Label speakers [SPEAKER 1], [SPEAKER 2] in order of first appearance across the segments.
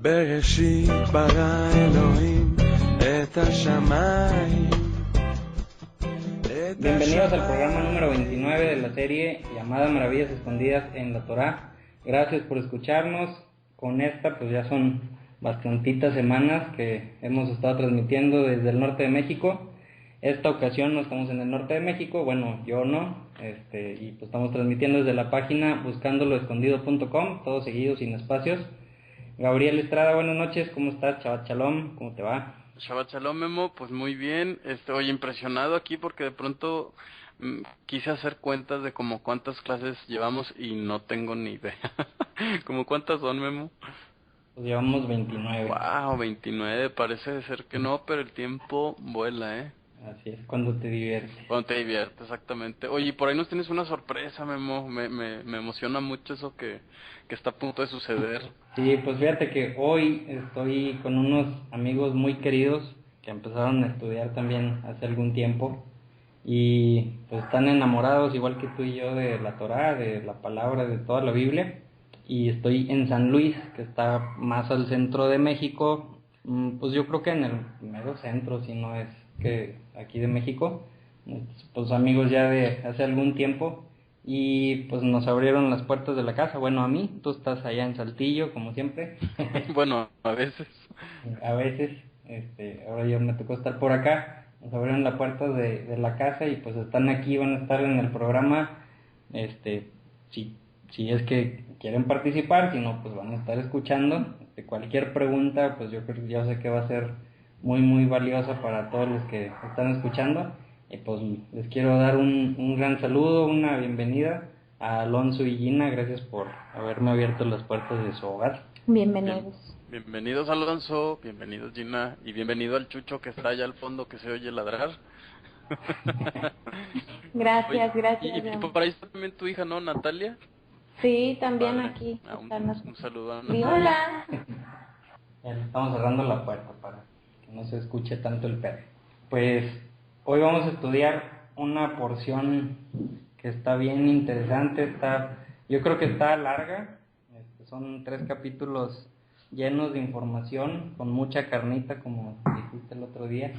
[SPEAKER 1] בראשית ברא אלוהים את השמיים.
[SPEAKER 2] Bienvenidos al programa número 29 de la serie llamada Maravillas Escondidas en la Torá. Gracias por escucharnos. Con esta pues ya son bastantitas semanas que hemos estado transmitiendo desde el norte de México. Esta ocasión no estamos en el norte de México, bueno, yo no, y pues estamos transmitiendo desde la página buscandoloescondido.com, todo seguido, sin espacios. Gabriel Estrada, buenas noches, ¿cómo estás? Shabbat Shalom, ¿cómo te va?
[SPEAKER 3] Shabbat Shalom, Memo, pues muy bien, estoy impresionado aquí porque de pronto quise hacer cuentas de como cuántas clases llevamos y no tengo ni idea. ¿Cómo cuántas son, Memo?
[SPEAKER 2] Pues llevamos 29.
[SPEAKER 3] Wow, 29, parece ser que no, pero el tiempo vuela, ¿eh?
[SPEAKER 2] Así es, cuando te diviertes.
[SPEAKER 3] Cuando te diviertes, exactamente. Oye, por ahí nos tienes una sorpresa, Memo, me emociona mucho eso que está a punto de suceder.
[SPEAKER 2] Sí, pues fíjate que hoy estoy con unos amigos muy queridos que empezaron a estudiar también hace algún tiempo y pues están enamorados igual que tú y yo de la Torá, de la palabra, de toda la Biblia, y estoy en San Luis, que está más al centro de México, pues yo creo que en el mero centro, si no es que aquí de México, pues amigos ya de hace algún tiempo. Y pues nos abrieron las puertas de la casa, bueno, a mí, tú estás allá en Saltillo, como siempre.
[SPEAKER 3] Bueno, a veces.
[SPEAKER 2] A veces, ahora yo me tocó estar por acá, nos abrieron las puertas de la casa y pues están aquí, van a estar en el programa, si es que quieren participar, si no, pues van a estar escuchando. Cualquier pregunta, pues yo sé que va a ser muy, muy valiosa para todos los que están escuchando. Y pues les quiero dar un gran saludo, una bienvenida a Alonso y Gina, gracias por haberme abierto las puertas de su hogar.
[SPEAKER 4] Bienvenidos.
[SPEAKER 3] Bienvenidos Alonso, bienvenidos Gina, y bienvenido al Chucho que está allá al fondo que se oye ladrar.
[SPEAKER 4] Gracias,
[SPEAKER 3] Oye,
[SPEAKER 4] gracias.
[SPEAKER 3] Y por ahí está también tu hija, ¿no, Natalia?
[SPEAKER 4] Sí, también
[SPEAKER 3] Padre.
[SPEAKER 4] aquí.
[SPEAKER 3] Un saludo a
[SPEAKER 4] Sí,
[SPEAKER 3] Natalia.
[SPEAKER 4] hola.
[SPEAKER 2] Estamos cerrando la puerta para que no se escuche tanto el perro. Pues hoy vamos a estudiar una porción que está bien interesante, yo creo que está larga, son 3 capítulos llenos de información, con mucha carnita, como dijiste el otro día,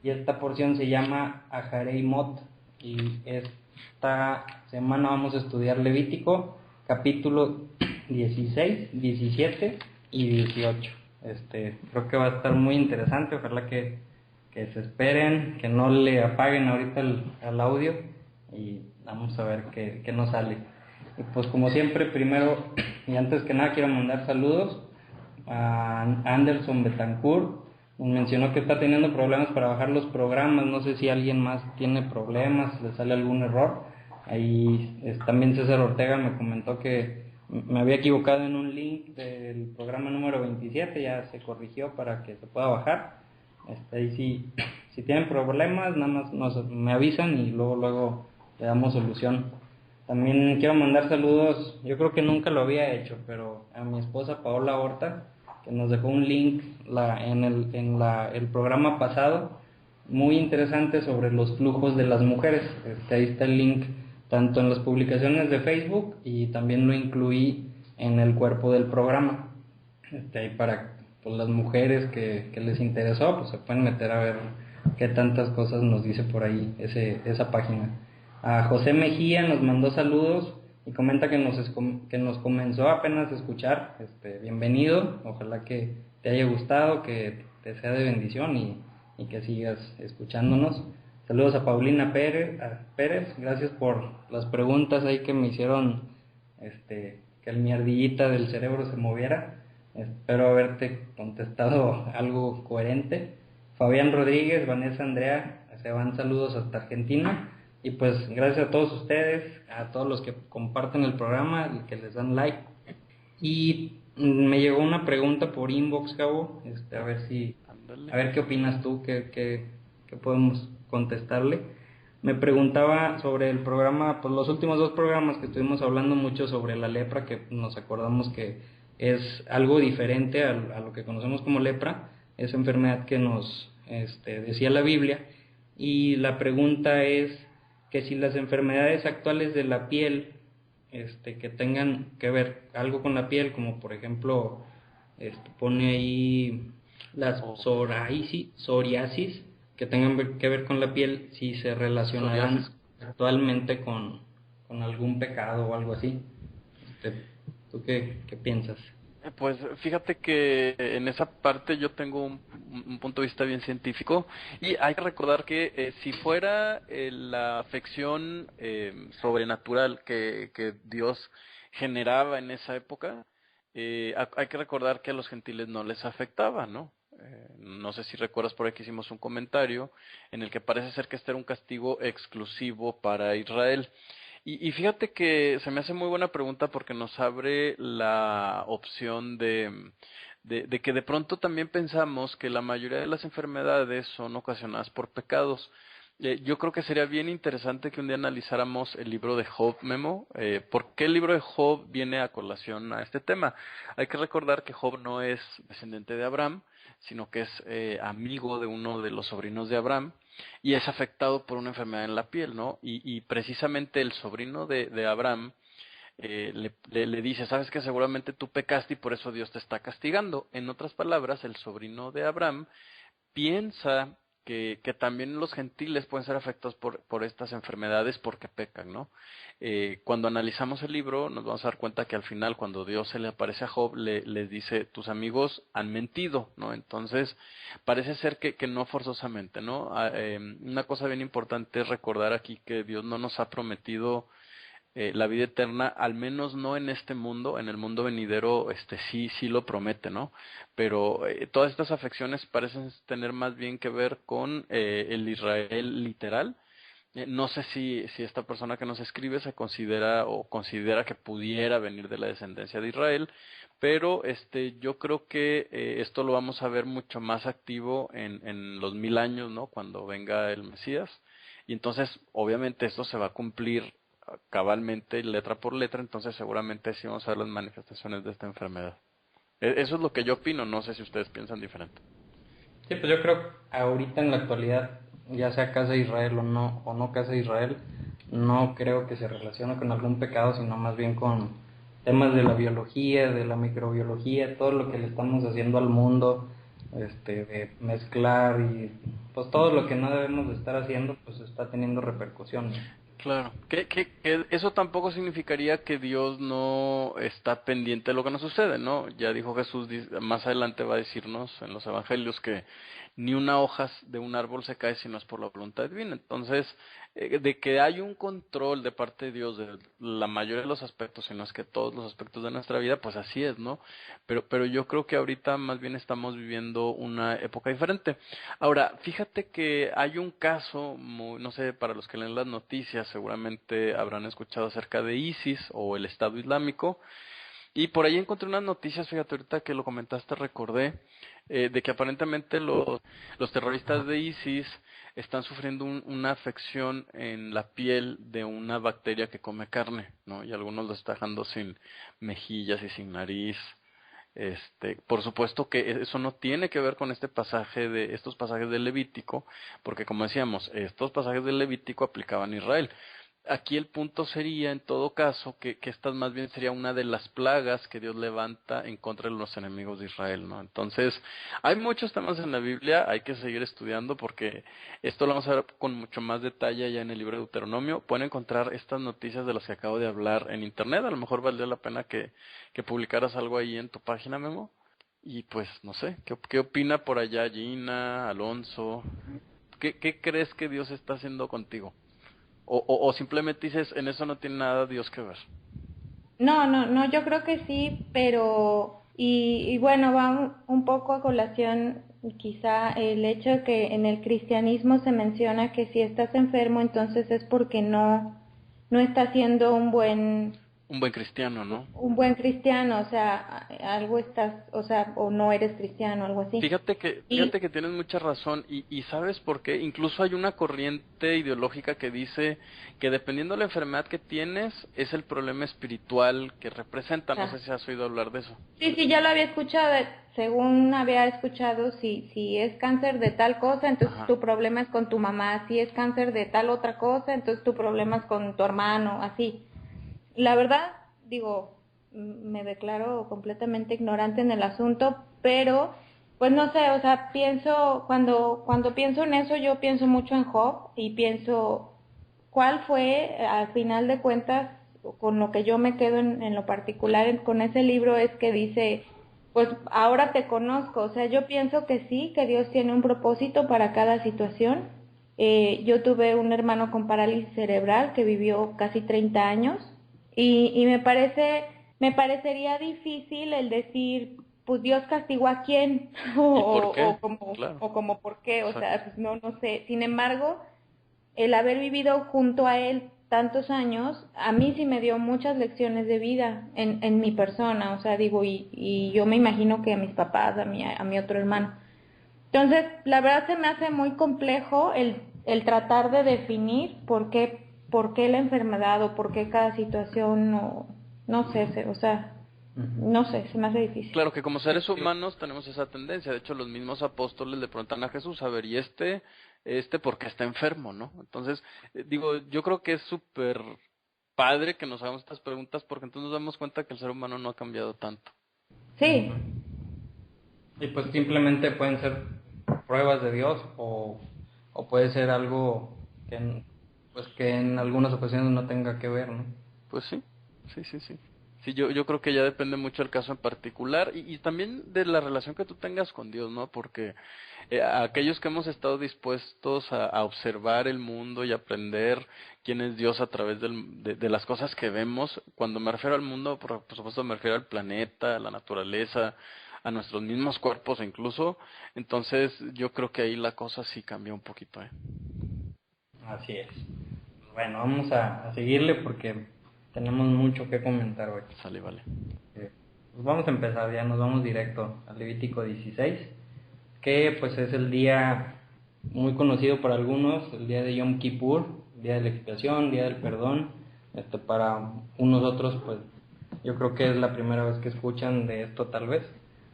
[SPEAKER 2] y esta porción se llama Aharei Mot, y esta semana vamos a estudiar Levítico, capítulo 16, 17 y 18. Creo que va a estar muy interesante, ojalá que se esperen, que no le apaguen ahorita al audio y vamos a ver qué nos sale. Y pues como siempre, primero y antes que nada quiero mandar saludos a Anderson Betancourt. Nos mencionó que está teniendo problemas para bajar los programas, no sé si alguien más tiene problemas, le sale algún error. Ahí también César Ortega me comentó que me había equivocado en un link del programa número 27, ya se corrigió para que se pueda bajar. Ahí si tienen problemas, nada más me avisan y luego le damos solución. También quiero mandar saludos, yo creo que nunca lo había hecho, pero a mi esposa Paola Horta, que nos dejó un link en el programa pasado, muy interesante sobre los flujos de las mujeres. Ahí está el link tanto en las publicaciones de Facebook y también lo incluí en el cuerpo del programa. Ahí para pues, las mujeres que les interesó, pues se pueden meter a ver qué tantas cosas nos dice por ahí esa página. A José Mejía nos mandó saludos y comenta que nos comenzó apenas a escuchar. Bienvenido, ojalá que te haya gustado, que te sea de bendición y que sigas escuchándonos. Saludos a Paulina Pérez, gracias por las preguntas ahí que me hicieron, que mi ardillita del cerebro se moviera. Espero haberte contestado algo coherente. Fabián Rodríguez, Vanessa Andrea, se van saludos hasta Argentina. Y pues gracias a todos ustedes, a todos los que comparten el programa y que les dan like. Y me llegó una pregunta por inbox, Gabo, a ver qué opinas tú, qué podemos contestarle. Me preguntaba sobre el programa, pues los últimos 2 programas que estuvimos hablando mucho sobre la lepra, que nos acordamos que es algo diferente a lo que conocemos como lepra, esa enfermedad que nos decía la Biblia. Y la pregunta es que si las enfermedades actuales de la piel que tengan que ver algo con la piel, como por ejemplo pone ahí las psoriasis que tengan que ver con la piel, si se relacionarán actualmente con algún pecado o algo así. ¿Tú qué piensas?
[SPEAKER 3] Pues fíjate que en esa parte yo tengo un punto de vista bien científico, y hay que recordar que si fuera la afección sobrenatural que Dios generaba en esa época, hay que recordar que a los gentiles no les afectaba, ¿no? No sé si recuerdas, por aquí hicimos un comentario en el que parece ser que este era un castigo exclusivo para Israel. Y fíjate que se me hace muy buena pregunta, porque nos abre la opción de que de pronto también pensamos que la mayoría de las enfermedades son ocasionadas por pecados. Yo creo que sería bien interesante que un día analizáramos el libro de Job, Memo. ¿Por qué el libro de Job viene a colación a este tema? Hay que recordar que Job no es descendiente de Abraham, sino que es amigo de uno de los sobrinos de Abraham, y es afectado por una enfermedad en la piel, ¿no? Y precisamente el sobrino de Abraham le dice, sabes que seguramente tú pecaste y por eso Dios te está castigando. En otras palabras, el sobrino de Abraham piensa que también los gentiles pueden ser afectados por estas enfermedades porque pecan, ¿no? Cuando analizamos el libro nos vamos a dar cuenta que al final, cuando Dios se le aparece a Job, les dice, tus amigos han mentido, ¿no? Entonces parece ser que no forzosamente, ¿no? Una cosa bien importante es recordar aquí que Dios no nos ha prometido la vida eterna, al menos no en este mundo. En el mundo venidero sí lo promete, ¿no? Pero todas estas afecciones parecen tener más bien que ver con el Israel literal. No sé si esta persona que nos escribe se considera que pudiera venir de la descendencia de Israel, pero yo creo que esto lo vamos a ver mucho más activo en los 1000 años, ¿no? Cuando venga el Mesías. Y entonces obviamente esto se va a cumplir cabalmente, letra por letra. Entonces seguramente sí vamos a ver las manifestaciones de esta enfermedad. Eso es lo que yo opino, no sé si ustedes piensan diferente.
[SPEAKER 2] Sí, pues yo creo que ahorita en la actualidad, ya sea casa de Israel o no casa de Israel, no creo que se relacione con algún pecado, sino más bien con temas de la biología, de la microbiología, todo lo que le estamos haciendo al mundo, de mezclar, y pues todo lo que no debemos de estar haciendo, pues está teniendo repercusiones.
[SPEAKER 3] Claro, que eso tampoco significaría que Dios no está pendiente de lo que nos sucede, ¿no? Ya dijo Jesús, más adelante va a decirnos en los evangelios que ni una hoja de un árbol se cae si no es por la voluntad divina. Entonces, de que hay un control de parte de Dios de la mayoría de los aspectos, si no es que todos los aspectos de nuestra vida, pues así es, ¿no? Pero yo creo que ahorita más bien estamos viviendo una época diferente. Ahora, fíjate que hay un caso, no sé, para los que leen las noticias, seguramente habrán escuchado acerca de ISIS o el Estado Islámico, y por ahí encontré unas noticias, fíjate, ahorita que lo comentaste recordé, de que aparentemente los terroristas de ISIS están sufriendo una afección en la piel de una bacteria que come carne, ¿no? Y algunos lo están dejando sin mejillas y sin nariz. Por supuesto que eso no tiene que ver con estos pasajes del Levítico, porque como decíamos, estos pasajes del Levítico aplicaban a Israel. Aquí el punto sería, en todo caso, que esta más bien sería una de las plagas que Dios levanta en contra de los enemigos de Israel, ¿no? Entonces, hay muchos temas en la Biblia, hay que seguir estudiando, porque esto lo vamos a ver con mucho más detalle ya en el libro de Deuteronomio. Pueden encontrar estas noticias de las que acabo de hablar en internet. A lo mejor valdría la pena que publicaras algo ahí en tu página, Memo. Y pues, no sé, ¿qué opina por allá Gina, Alonso? ¿Qué crees que Dios está haciendo contigo? O simplemente dices, en eso no tiene nada Dios que ver.
[SPEAKER 4] No, yo creo que sí, pero, y bueno, va un poco a colación quizá el hecho de que en el cristianismo se menciona que si estás enfermo, entonces es porque no estás siendo un buen
[SPEAKER 3] cristiano, ¿no?
[SPEAKER 4] Un buen cristiano, o sea, algo estás, o sea, o no eres cristiano, algo así.
[SPEAKER 3] Fíjate que tienes mucha razón, y ¿sabes por qué? Incluso hay una corriente ideológica que dice que dependiendo de la enfermedad que tienes, es el problema espiritual que representa. No sé si has oído hablar de eso.
[SPEAKER 4] Sí, ya lo había escuchado. Según había escuchado, si es cáncer de tal cosa, entonces tu problema es con tu mamá. Si es cáncer de tal otra cosa, entonces tu problema es con tu hermano, así. La verdad, digo, me declaro completamente ignorante en el asunto, pero pues no sé, o sea, cuando pienso en eso, yo pienso mucho en Job y pienso cuál fue, al final de cuentas, con lo que yo me quedo en lo particular con ese libro es que dice, pues ahora te conozco, o sea, yo pienso que sí, que Dios tiene un propósito para cada situación. Yo tuve un hermano con parálisis cerebral que vivió casi 30 años y me parecería difícil el decir, pues Dios castigó a quién
[SPEAKER 3] ¿Y por qué? Claro.
[SPEAKER 4] o como por qué, o sea,
[SPEAKER 3] Exacto.
[SPEAKER 4] pues no sé. Sin embargo, el haber vivido junto a él tantos años, a mí sí me dio muchas lecciones de vida en mi persona, o sea, digo, y yo me imagino que a mis papás, a mi otro hermano. Entonces, la verdad se me hace muy complejo el tratar de definir por qué la enfermedad o por qué cada situación, no sé, o sea, no sé, se me hace difícil.
[SPEAKER 3] Claro que como seres humanos tenemos esa tendencia. De hecho, los mismos apóstoles le preguntan a Jesús, a ver, ¿y por qué está enfermo, no? Entonces, digo, yo creo que es súper padre que nos hagamos estas preguntas porque entonces nos damos cuenta que el ser humano no ha cambiado tanto.
[SPEAKER 4] Sí.
[SPEAKER 2] Y pues simplemente pueden ser pruebas de Dios o puede ser algo pues que en algunas ocasiones no tenga que ver, ¿no?
[SPEAKER 3] Pues sí, sí, sí, sí. Sí, yo creo que ya depende mucho del caso en particular y también de la relación que tú tengas con Dios, ¿no? Porque aquellos que hemos estado dispuestos a observar el mundo y aprender quién es Dios a través de las cosas que vemos, cuando me refiero al mundo, por supuesto me refiero al planeta, a la naturaleza, a nuestros mismos cuerpos incluso, entonces yo creo que ahí la cosa sí cambia un poquito, ¿eh?
[SPEAKER 2] Así es. Bueno, vamos a seguirle porque tenemos mucho que comentar hoy.
[SPEAKER 3] Sale, vale.
[SPEAKER 2] Pues vamos a empezar, ya nos vamos directo al Levítico 16, que pues es el día muy conocido para algunos, el día de Yom Kippur, día de la expiación, día del perdón. Para unos otros, pues yo creo que es la primera vez que escuchan de esto tal vez.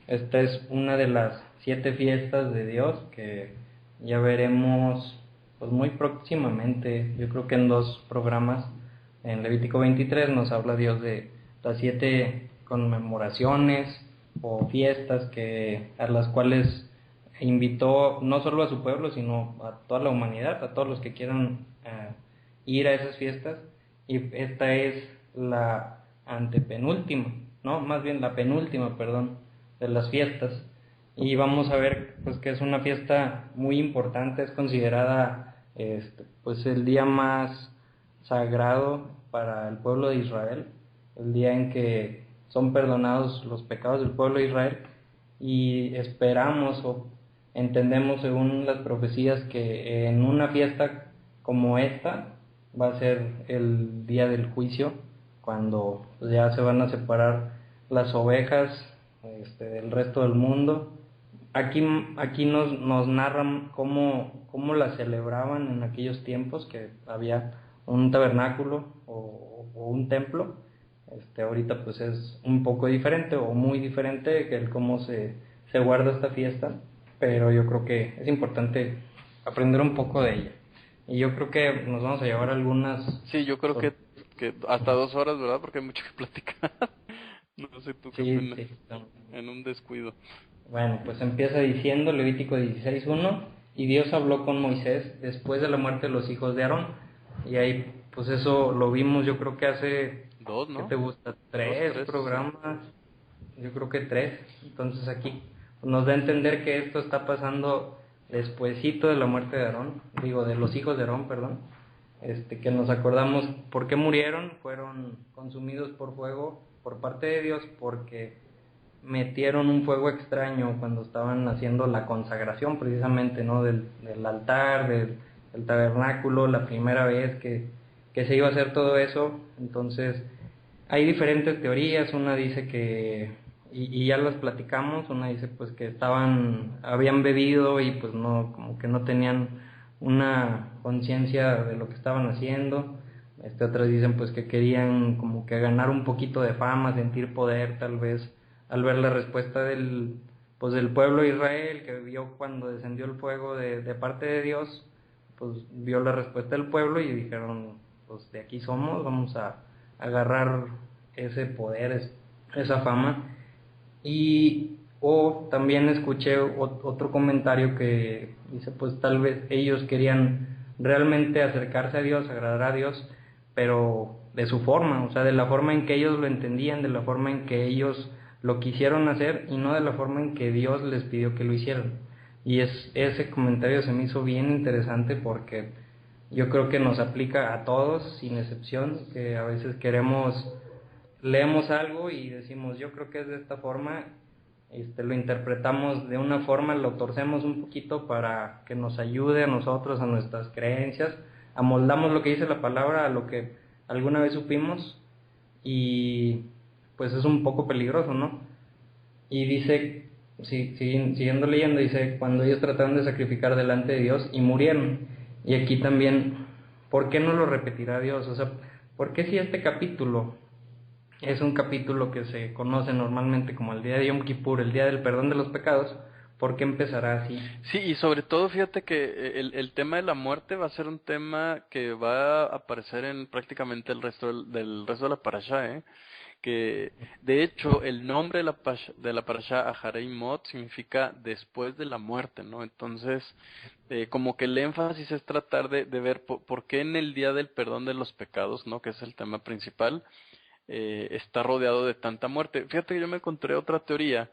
[SPEAKER 2] Esta es una de las 7 fiestas de Dios que ya veremos pues muy próximamente, yo creo que en 2 programas. En Levítico 23 nos habla Dios de las 7 conmemoraciones o fiestas a las cuales invitó no solo a su pueblo, sino a toda la humanidad, a todos los que quieran ir a esas fiestas. Y esta es la antepenúltima, no, más bien la penúltima, perdón, de las fiestas. Y vamos a ver pues que es una fiesta muy importante, es considerada pues el día más sagrado para el pueblo de Israel, el día en que son perdonados los pecados del pueblo de Israel, y esperamos o entendemos según las profecías que en una fiesta como esta va a ser el día del juicio, cuando ya se van a separar las ovejas del resto del mundo. Aquí nos narran cómo la celebraban en aquellos tiempos, que había un tabernáculo o un templo. Ahorita pues es un poco diferente o muy diferente que el cómo se guarda esta fiesta, pero yo creo que es importante aprender un poco de ella. Y yo creo que nos vamos a llevar algunas...
[SPEAKER 3] Sí, yo creo que hasta 2 horas, ¿verdad? Porque hay mucho que platicar. No sé tú qué opinas.
[SPEAKER 2] Sí.
[SPEAKER 3] En un descuido.
[SPEAKER 2] Bueno, pues empieza diciendo Levítico 16:1, y Dios habló con Moisés después de la muerte de los hijos de Aarón. Y ahí, pues eso lo vimos, yo creo que hace,
[SPEAKER 3] 2,
[SPEAKER 2] ¿qué
[SPEAKER 3] ¿no?
[SPEAKER 2] te gusta? 3 programas, yo creo que 3. Entonces aquí nos da a entender que esto está pasando despuesito de la muerte de Aarón, de los hijos de Aarón, perdón. Que nos acordamos por qué murieron, fueron consumidos por fuego por parte de Dios, porque metieron un fuego extraño cuando estaban haciendo la consagración precisamente, ¿no? Del altar, del tabernáculo, la primera vez que se iba a hacer todo eso. Entonces hay diferentes teorías. Una dice que, y ya las platicamos, una dice pues que habían bebido y pues no, como que no tenían una conciencia de lo que estaban haciendo. Otras dicen pues que querían como que ganar un poquito de fama, sentir poder tal vez, al ver la respuesta del pueblo de Israel, que vio cuando descendió el fuego de parte de Dios, pues vio la respuesta del pueblo y dijeron, pues de aquí somos, vamos a agarrar ese poder esa fama. O también escuché otro comentario que dice, pues tal vez ellos querían realmente acercarse a Dios, agradar a Dios, pero de su forma, o sea, de la forma en que ellos lo entendían, de la forma en que ellos lo quisieron hacer y no de la forma en que Dios les pidió que lo hicieran. Y ese comentario se me hizo bien interesante porque yo creo que nos aplica a todos, sin excepción, que a veces leemos algo y decimos, yo creo que es de esta forma, lo interpretamos de una forma, lo torcemos un poquito para que nos ayude a nosotros, a nuestras creencias, amoldamos lo que dice la palabra a lo que alguna vez supimos y pues es un poco peligroso, ¿no? Y dice, siguiendo leyendo, dice, cuando ellos trataron de sacrificar delante de Dios y murieron. Y aquí también, ¿por qué no lo repetirá Dios? O sea, ¿por qué si este capítulo es un capítulo que se conoce normalmente como el día de Yom Kippur, el día del perdón de los pecados, ¿por qué empezará así?
[SPEAKER 3] Sí, y sobre todo fíjate que el tema de la muerte va a ser un tema que va a aparecer en prácticamente el resto del resto de la parashá, que de hecho el nombre de la parashá Aharei Mot significa después de la muerte, ¿no? Entonces, como que el énfasis es tratar de ver por qué en el día del perdón de los pecados, ¿no? Que es el tema principal, está rodeado de tanta muerte. Fíjate que yo me encontré otra teoría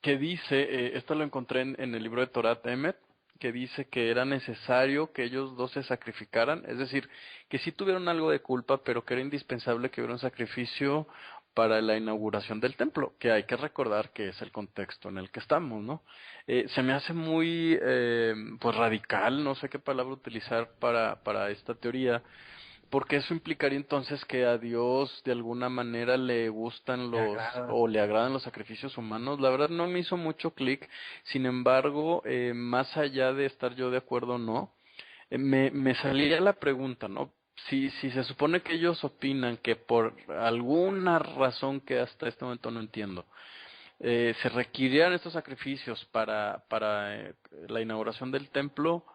[SPEAKER 3] que dice, esto lo encontré en el libro de Torat Emet, que dice que era necesario que ellos dos se sacrificaran, es decir, que sí tuvieron algo de culpa, pero que era indispensable que hubiera un sacrificio para la inauguración del templo, que hay que recordar que es el contexto en el que estamos, ¿no? Se me hace muy, pues radical, no sé qué palabra utilizar para esta teoría, porque eso implicaría entonces que a Dios de alguna manera le gustan o le agradan los sacrificios humanos. La verdad no me hizo mucho clic. Sin embargo, más allá de estar yo de acuerdo o no, me salía la pregunta, ¿no? Si se supone que ellos opinan que por alguna razón que hasta este momento no entiendo, se requirieran estos sacrificios para la inauguración del templo,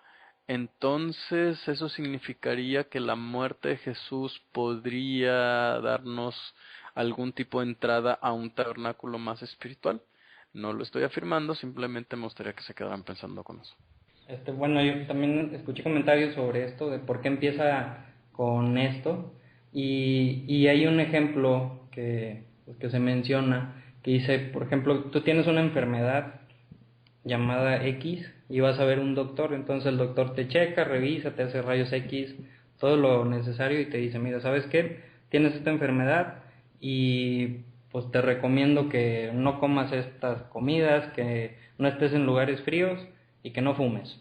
[SPEAKER 3] entonces eso significaría que la muerte de Jesús podría darnos algún tipo de entrada a un tabernáculo más espiritual. No lo estoy afirmando, simplemente me gustaría que se quedaran pensando con eso.
[SPEAKER 2] Bueno, yo también escuché comentarios sobre esto, de por qué empieza con esto, y hay un ejemplo que se menciona, que dice, por ejemplo, tú tienes una enfermedad llamada X y vas a ver un doctor, entonces el doctor te checa, revisa, te hace rayos X, todo lo necesario y te dice, mira, ¿sabes qué? Tienes esta enfermedad y pues te recomiendo que no comas estas comidas, que no estés en lugares fríos y que no fumes.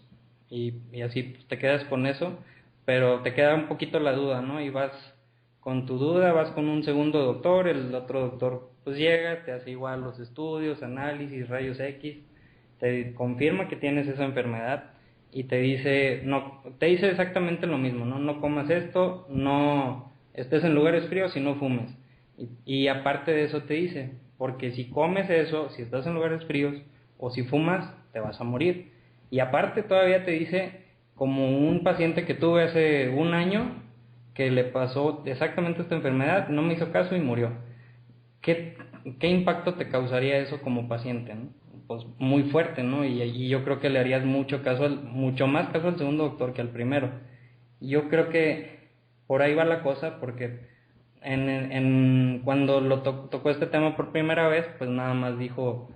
[SPEAKER 2] Y así pues, te quedas con eso, pero te queda un poquito la duda, ¿no? Y vas con tu duda, vas con un segundo doctor, el otro doctor pues llega, te hace igual los estudios, análisis, rayos X, te confirma que tienes esa enfermedad y te dice exactamente lo mismo, no comas esto, no estés en lugares fríos y no fumes. Y aparte de eso te dice, porque si comes eso, si estás en lugares fríos o si fumas, te vas a morir. Y aparte todavía te dice, como un paciente que tuve hace un año, que le pasó exactamente esta enfermedad, no me hizo caso y murió. ¿Qué impacto te causaría eso como paciente, ¿no? Pues muy fuerte, ¿no? Y yo creo que le harías mucho más caso al segundo doctor que al primero. Yo creo que por ahí va la cosa, porque cuando lo tocó este tema por primera vez, pues nada más dijo,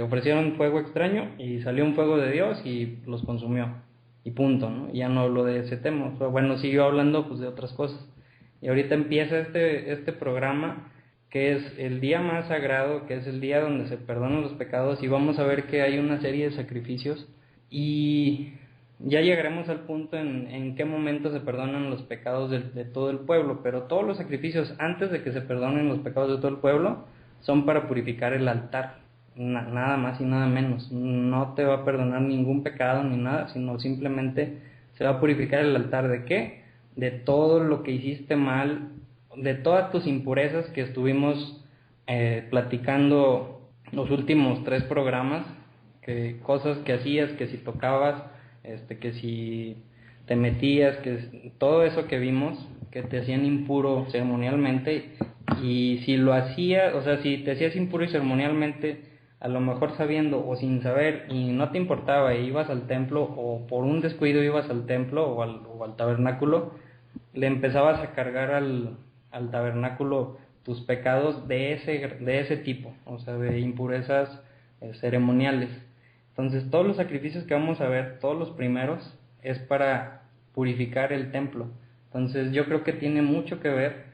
[SPEAKER 2] ofrecieron fuego extraño y salió un fuego de Dios y los consumió. Y punto, ¿no? Ya no habló de ese tema. O sea, bueno, siguió hablando pues de otras cosas. Y ahorita empieza este programa, que es el día más sagrado, que es el día donde se perdonan los pecados, y vamos a ver que hay una serie de sacrificios, y ya llegaremos al punto en qué momento se perdonan los pecados de todo el pueblo, pero todos los sacrificios antes de que se perdonen los pecados de todo el pueblo son para purificar el altar, nada más y nada menos. No te va a perdonar ningún pecado ni nada, sino simplemente se va a purificar el altar. ¿De qué? De todo lo que hiciste mal, de todas tus impurezas que estuvimos platicando los últimos 3 programas, que cosas que hacías, que si tocabas, que si te metías, que todo eso que vimos, que te hacían impuro ceremonialmente, y si lo hacías, o sea, si te hacías impuro y ceremonialmente, a lo mejor sabiendo o sin saber, y no te importaba, e ibas al templo, o por un descuido ibas al templo o al tabernáculo, le empezabas a cargar al tabernáculo tus pecados de ese tipo, o sea, de impurezas ceremoniales. Entonces, todos los sacrificios que vamos a ver, todos los primeros, es para purificar el templo. Entonces, yo creo que tiene mucho que ver,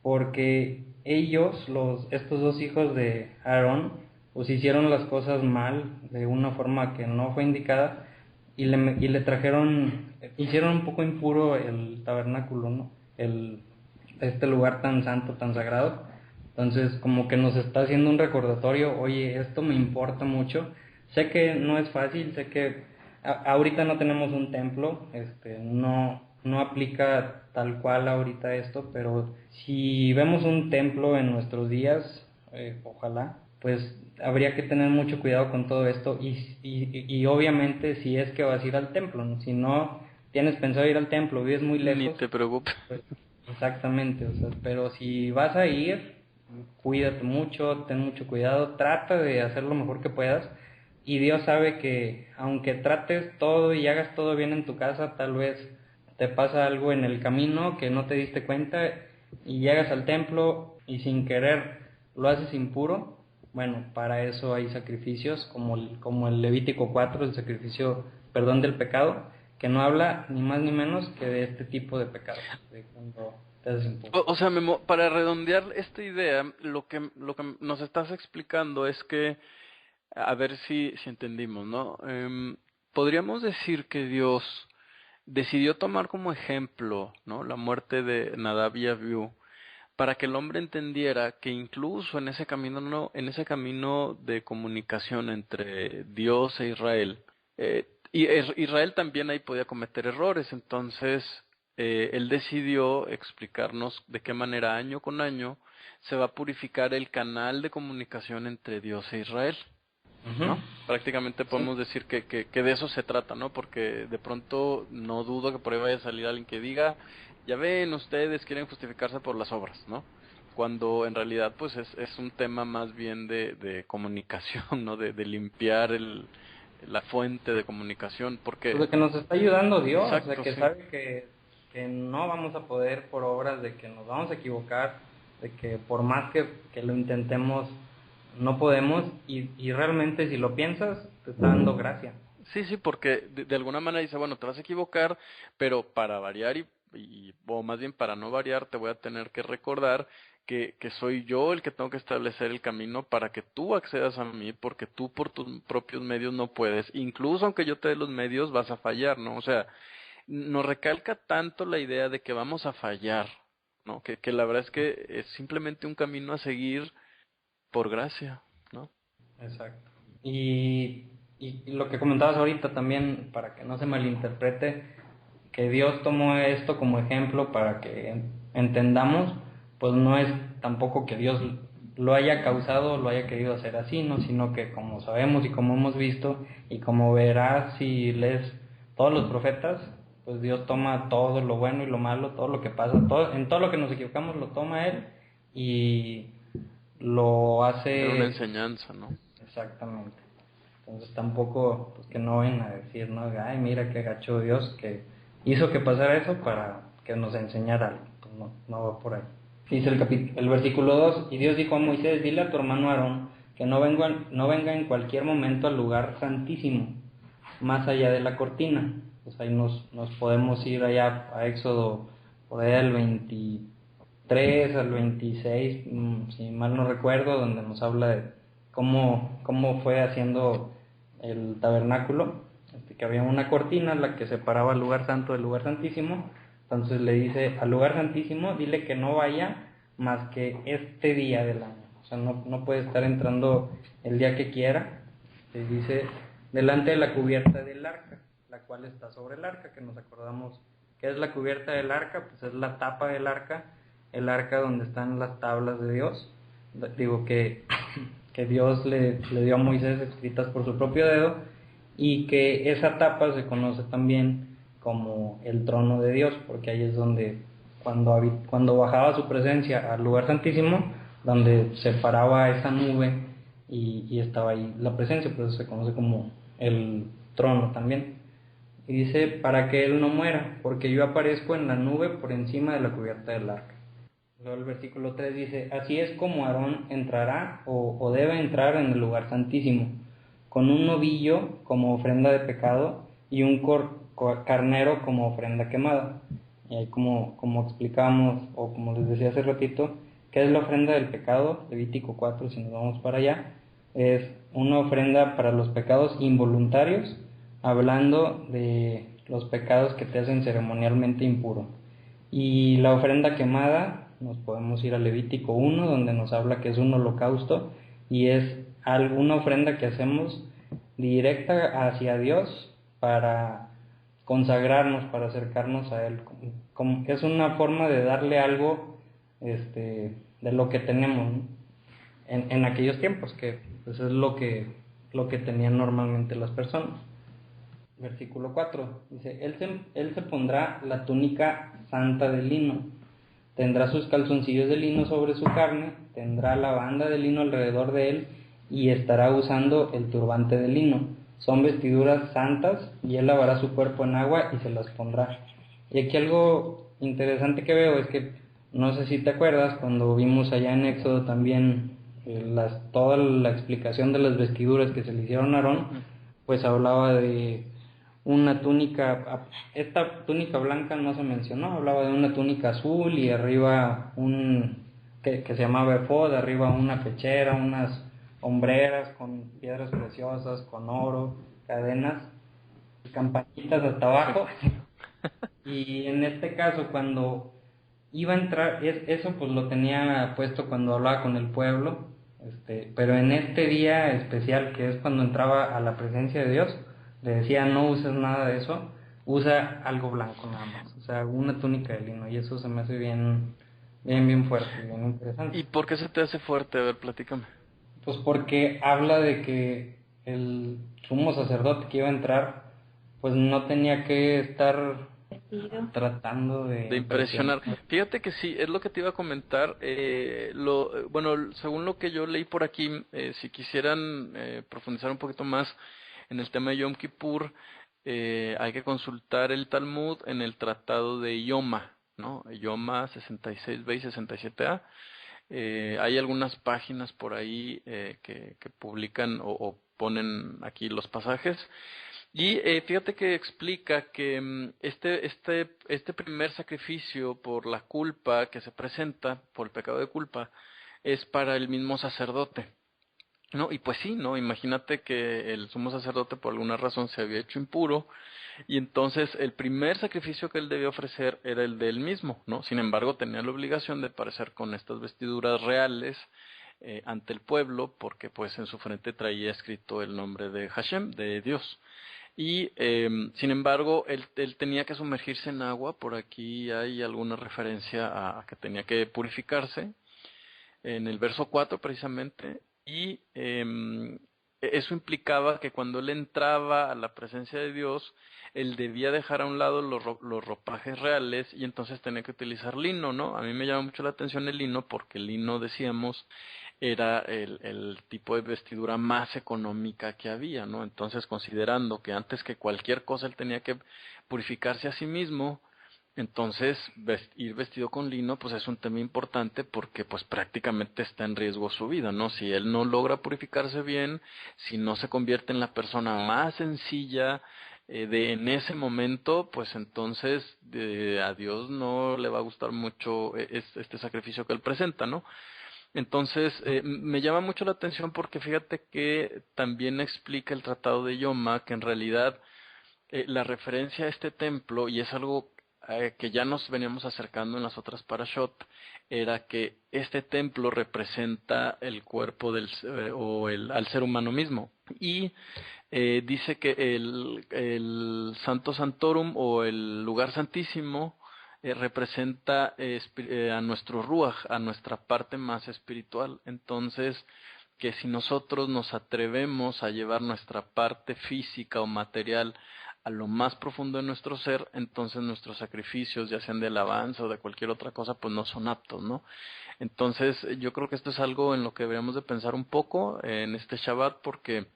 [SPEAKER 2] porque ellos, estos dos hijos de Aarón, pues hicieron las cosas mal, de una forma que no fue indicada, y le hicieron un poco impuro el tabernáculo, ¿no? Este lugar tan santo, tan sagrado. Entonces, como que nos está haciendo un recordatorio, oye, esto me importa mucho. Sé que no es fácil, sé que ahorita no tenemos un templo, no aplica tal cual ahorita esto, pero si vemos un templo en nuestros días, ojalá, pues habría que tener mucho cuidado con todo esto, y obviamente si es que vas a ir al templo, ¿no? Si no tienes pensado ir al templo, vives muy lejos,
[SPEAKER 3] Ni te preocupes.
[SPEAKER 2] pues, exactamente, o sea, pero si vas a ir, cuídate mucho, ten mucho cuidado, trata de hacer lo mejor que puedas, y Dios sabe que aunque trates todo y hagas todo bien en tu casa, tal vez te pasa algo en el camino que no te diste cuenta y llegas al templo y sin querer lo haces impuro. Bueno, para eso hay sacrificios como el Levítico 4, el sacrificio, perdón del pecado, que no habla ni más ni menos que de este tipo de pecados, de cuando te haces impuro.
[SPEAKER 3] O sea, Memo, para redondear esta idea, lo que nos estás explicando es que, a ver si entendimos, ¿no? Podríamos decir que Dios decidió tomar como ejemplo, ¿no?, la muerte de Nadab y Abiú, para que el hombre entendiera que incluso en ese camino, en ese camino de comunicación entre Dios e Israel, Israel también ahí podía cometer errores. Entonces él decidió explicarnos de qué manera año con año se va a purificar el canal de comunicación entre Dios e Israel, ¿no? Prácticamente podemos decir que de eso se trata, ¿no? Porque de pronto no dudo que por ahí vaya a salir alguien que diga, ya ven, ustedes quieren justificarse por las obras, ¿no? Cuando en realidad pues es un tema más bien de comunicación, ¿no? De limpiar la fuente de comunicación, porque
[SPEAKER 2] Porque nos está ayudando Dios,
[SPEAKER 3] exacto,
[SPEAKER 2] o sea, que
[SPEAKER 3] sí,
[SPEAKER 2] sabe que no vamos a poder por obras, de que nos vamos a equivocar, de que por más que lo intentemos, no podemos, y realmente si lo piensas, te está dando gracia.
[SPEAKER 3] sí, porque de alguna manera dice, bueno, te vas a equivocar, pero para variar o más bien para no variar, te voy a tener que recordar que soy yo el que tengo que establecer el camino para que tú accedas a mí, porque tú por tus propios medios no puedes. Incluso aunque yo te dé los medios, vas a fallar, ¿no? O sea, nos recalca tanto la idea de que vamos a fallar, ¿no? Que la verdad es que es simplemente un camino a seguir por gracia, ¿no?
[SPEAKER 2] Exacto. Y lo que comentabas ahorita también, para que no se malinterprete, que Dios tomó esto como ejemplo para que entendamos, pues no es tampoco que Dios lo haya causado o lo haya querido hacer así, ¿no? Sino que como sabemos y como hemos visto y como verás si lees todos los profetas, pues Dios toma todo lo bueno y lo malo, todo lo que pasa, en todo lo que nos equivocamos lo toma Él y lo hace...
[SPEAKER 3] Era una enseñanza, ¿no?
[SPEAKER 2] Exactamente. Entonces tampoco, pues que no vayan a decir, ¿no? Ay, mira qué gacho Dios que hizo que pasara eso para que nos enseñara algo. Pues no va por ahí. Dice el versículo 2, y Dios dijo a Moisés, dile a tu hermano Aarón que no venga en cualquier momento al lugar santísimo, más allá de la cortina. Pues ahí nos podemos ir allá a Éxodo, por allá del 23 al 26, si mal no recuerdo, donde nos habla de cómo fue haciendo el tabernáculo, que había una cortina en la que separaba el lugar santo del lugar santísimo. Entonces le dice al lugar santísimo, dile que no vaya más que este día del año, o sea, no puede estar entrando el día que quiera. Le dice, delante de la cubierta del arca, la cual está sobre el arca, que nos acordamos que es la cubierta del arca, pues es la tapa del arca, el arca donde están las tablas de Dios, digo que Dios le dio a Moisés escritas por su propio dedo, y que esa tapa se conoce también como el trono de Dios, porque ahí es donde, cuando bajaba su presencia al lugar santísimo, donde se paraba esa nube y estaba ahí la presencia, por eso se conoce como el trono también. Y dice, para que él no muera, porque yo aparezco en la nube por encima de la cubierta del arca. Luego el versículo 3 dice, así es como Aarón entrará o debe entrar en el lugar santísimo, con un novillo como ofrenda de pecado y un carnero como ofrenda quemada. Y ahí como explicamos, o como les decía hace ratito, ¿qué es la ofrenda del pecado? Levítico 4, si nos vamos para allá, es una ofrenda para los pecados involuntarios, hablando de los pecados que te hacen ceremonialmente impuro. Y la ofrenda quemada, nos podemos ir a Levítico 1, donde nos habla que es un holocausto, y es alguna ofrenda que hacemos directa hacia Dios para consagrarnos, para acercarnos a Él. Como que es una forma de darle algo de lo que tenemos, ¿no? En aquellos tiempos, que pues es lo que tenían normalmente las personas. Versículo 4, dice, él se pondrá la túnica santa de lino, tendrá sus calzoncillos de lino sobre su carne, tendrá la banda de lino alrededor de él y estará usando el turbante de lino. Son vestiduras santas y él lavará su cuerpo en agua y se las pondrá. Y aquí algo interesante que veo es que, no sé si te acuerdas, cuando vimos allá en Éxodo también toda la explicación de las vestiduras que se le hicieron a Aarón, pues hablaba de una túnica, esta túnica blanca no se mencionó, hablaba de una túnica azul y arriba que se llamaba efod, arriba una pechera, unas hombreras con piedras preciosas, con oro, cadenas, campanitas hasta abajo. Y en este caso, cuando iba a entrar, eso pues lo tenía puesto cuando hablaba con el pueblo, pero en este día especial, que es cuando entraba a la presencia de Dios, le decía, no uses nada de eso, usa algo blanco nada más, o sea, una túnica de lino, y eso se me hace bien fuerte, bien interesante.
[SPEAKER 3] ¿Y por qué se te hace fuerte? A ver, platícame.
[SPEAKER 2] Pues porque habla de que el sumo sacerdote que iba a entrar, pues no tenía que estar tratando de
[SPEAKER 3] impresionar. Fíjate que sí, es lo que te iba a comentar. Bueno, según lo que yo leí por aquí, si quisieran profundizar un poquito más en el tema de Yom Kippur, hay que consultar el Talmud en el tratado de Yoma, ¿no? Yoma 66b y 67a. Hay algunas páginas por ahí que publican o ponen aquí los pasajes. Y fíjate que explica que este primer sacrificio por la culpa que se presenta, por el pecado de culpa, es para el mismo sacerdote, ¿no? Y pues sí, ¿no? Imagínate que el sumo sacerdote por alguna razón se había hecho impuro, y entonces el primer sacrificio que él debía ofrecer era el de él mismo, ¿no? Sin embargo, tenía la obligación de aparecer con estas vestiduras reales ante el pueblo, porque pues en su frente traía escrito el nombre de Hashem, de Dios. Y sin embargo, él tenía que sumergirse en agua. Por aquí hay alguna referencia a que tenía que purificarse, en el verso 4 precisamente, y eso implicaba que cuando él entraba a la presencia de Dios, él debía dejar a un lado los ropajes reales y entonces tenía que utilizar lino, ¿no? A mí me llama mucho la atención el lino porque el lino, decíamos, era el tipo de vestidura más económica que había, ¿no? Entonces, considerando que antes que cualquier cosa él tenía que purificarse a sí mismo, entonces ir vestido con lino pues es un tema importante porque pues prácticamente está en riesgo su vida, ¿no? Si él no logra purificarse bien, si no se convierte en la persona más sencilla en ese momento, pues entonces a Dios no le va a gustar mucho este sacrificio que él presenta, ¿no? Entonces, me llama mucho la atención porque fíjate que también explica el Tratado de Yoma que en realidad la referencia a este templo, y es algo que ya nos veníamos acercando en las otras parashot, era que este templo representa el cuerpo al ser humano mismo. Y dice que el Santo Santorum o el lugar santísimo representa a nuestro ruach, a nuestra parte más espiritual. Entonces, que si nosotros nos atrevemos a llevar nuestra parte física o material a lo más profundo de nuestro ser, entonces nuestros sacrificios, ya sean de alabanza o de cualquier otra cosa, pues no son aptos, ¿no? Entonces, yo creo que esto es algo en lo que deberíamos de pensar un poco en este Shabbat, porque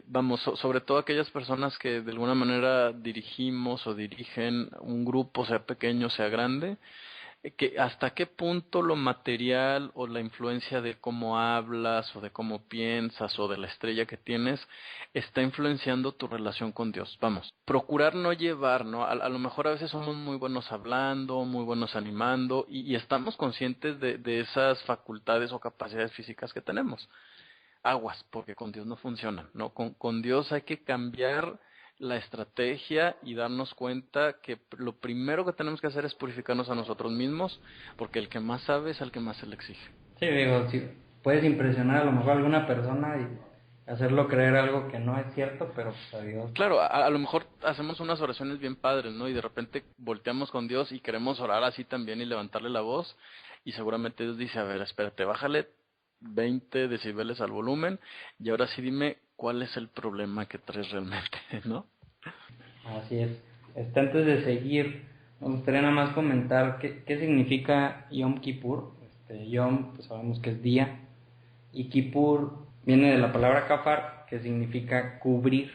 [SPEAKER 3] vamos, sobre todo aquellas personas que de alguna manera dirigimos o dirigen un grupo, sea pequeño, sea grande, que hasta qué punto lo material o la influencia de cómo hablas o de cómo piensas o de la estrella que tienes está influenciando tu relación con Dios. Vamos, procurar no llevar, ¿no? A lo mejor a veces somos muy buenos hablando, muy buenos animando y estamos conscientes de esas facultades o capacidades físicas que tenemos. Aguas, porque con Dios no funcionan, ¿no? Con Dios hay que cambiar la estrategia y darnos cuenta que lo primero que tenemos que hacer es purificarnos a nosotros mismos, porque el que más sabe es al que más se le exige.
[SPEAKER 2] Sí, digo, sí, puedes impresionar a lo mejor a alguna persona y hacerlo creer algo que no es cierto, pero pues a Dios.
[SPEAKER 3] Claro, a lo mejor hacemos unas oraciones bien padres, ¿no? Y de repente volteamos con Dios y queremos orar así también y levantarle la voz, y seguramente Dios dice, a ver, espérate, bájale 20 decibeles al volumen, y ahora sí dime cuál es el problema que traes realmente, ¿no?
[SPEAKER 2] Así es. Antes de seguir, me gustaría nada más comentar qué significa Yom Kippur. Yom, pues sabemos que es día, y Kippur viene de la palabra kafar, que significa cubrir.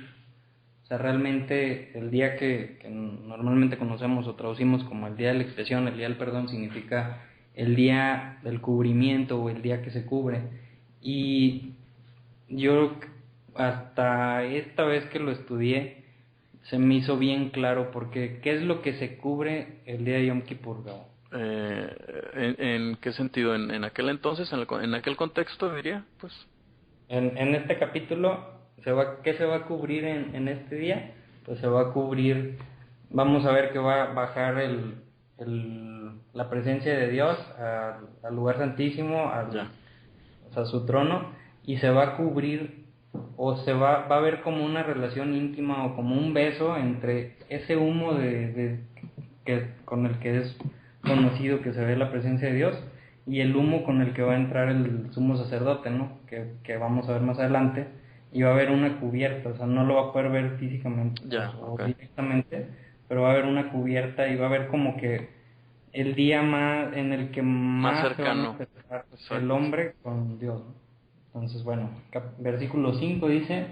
[SPEAKER 2] O sea, realmente el día que normalmente conocemos o traducimos como el día de la expiación, el día del perdón, significa el día del cubrimiento o el día que se cubre. Y yo hasta esta vez que lo estudié se me hizo bien claro porque ¿qué es lo que se cubre el día de Yom Kippur, Gabo?
[SPEAKER 3] ¿En qué sentido? ¿En aquel entonces, en aquel contexto diría? Pues
[SPEAKER 2] en este capítulo ¿qué se va a cubrir en este día? Pues se va a cubrir, vamos a ver que va a bajar la presencia de Dios al lugar santísimo, o sea, su trono, y se va a cubrir o va a haber como una relación íntima o como un beso entre ese humo con el que es conocido que se ve la presencia de Dios y el humo con el que va a entrar el sumo sacerdote, ¿no? Que vamos a ver más adelante, y va a haber una cubierta, o sea, no lo va a poder ver físicamente o directamente, pero va a haber una cubierta y va a haber como que el día más en el que más
[SPEAKER 3] cercano
[SPEAKER 2] se va a acercar el hombre con Dios, ¿no? Entonces, bueno, versículo 5 dice,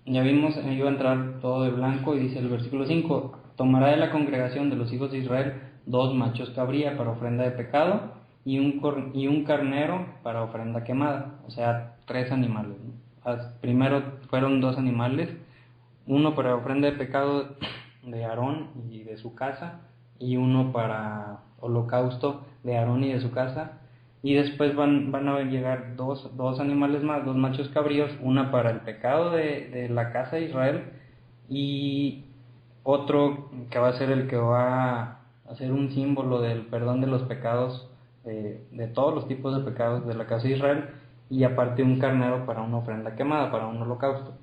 [SPEAKER 2] ya vimos, iba a entrar todo de blanco, y dice el versículo 5, tomará de la congregación de los hijos de Israel 2 machos cabría para ofrenda de pecado y un carnero para ofrenda quemada, o sea, 3 animales, ¿no? Primero fueron 2 animales, uno para ofrenda de pecado de Aarón y de su casa, y uno para holocausto de Aarón y de su casa, y después van a llegar dos animales más, 2 machos cabríos, una para el pecado de la casa de Israel, y otro que va a ser el que va a ser un símbolo del perdón de los pecados, de todos los tipos de pecados de la casa de Israel, y aparte un carnero para una ofrenda quemada, para un holocausto.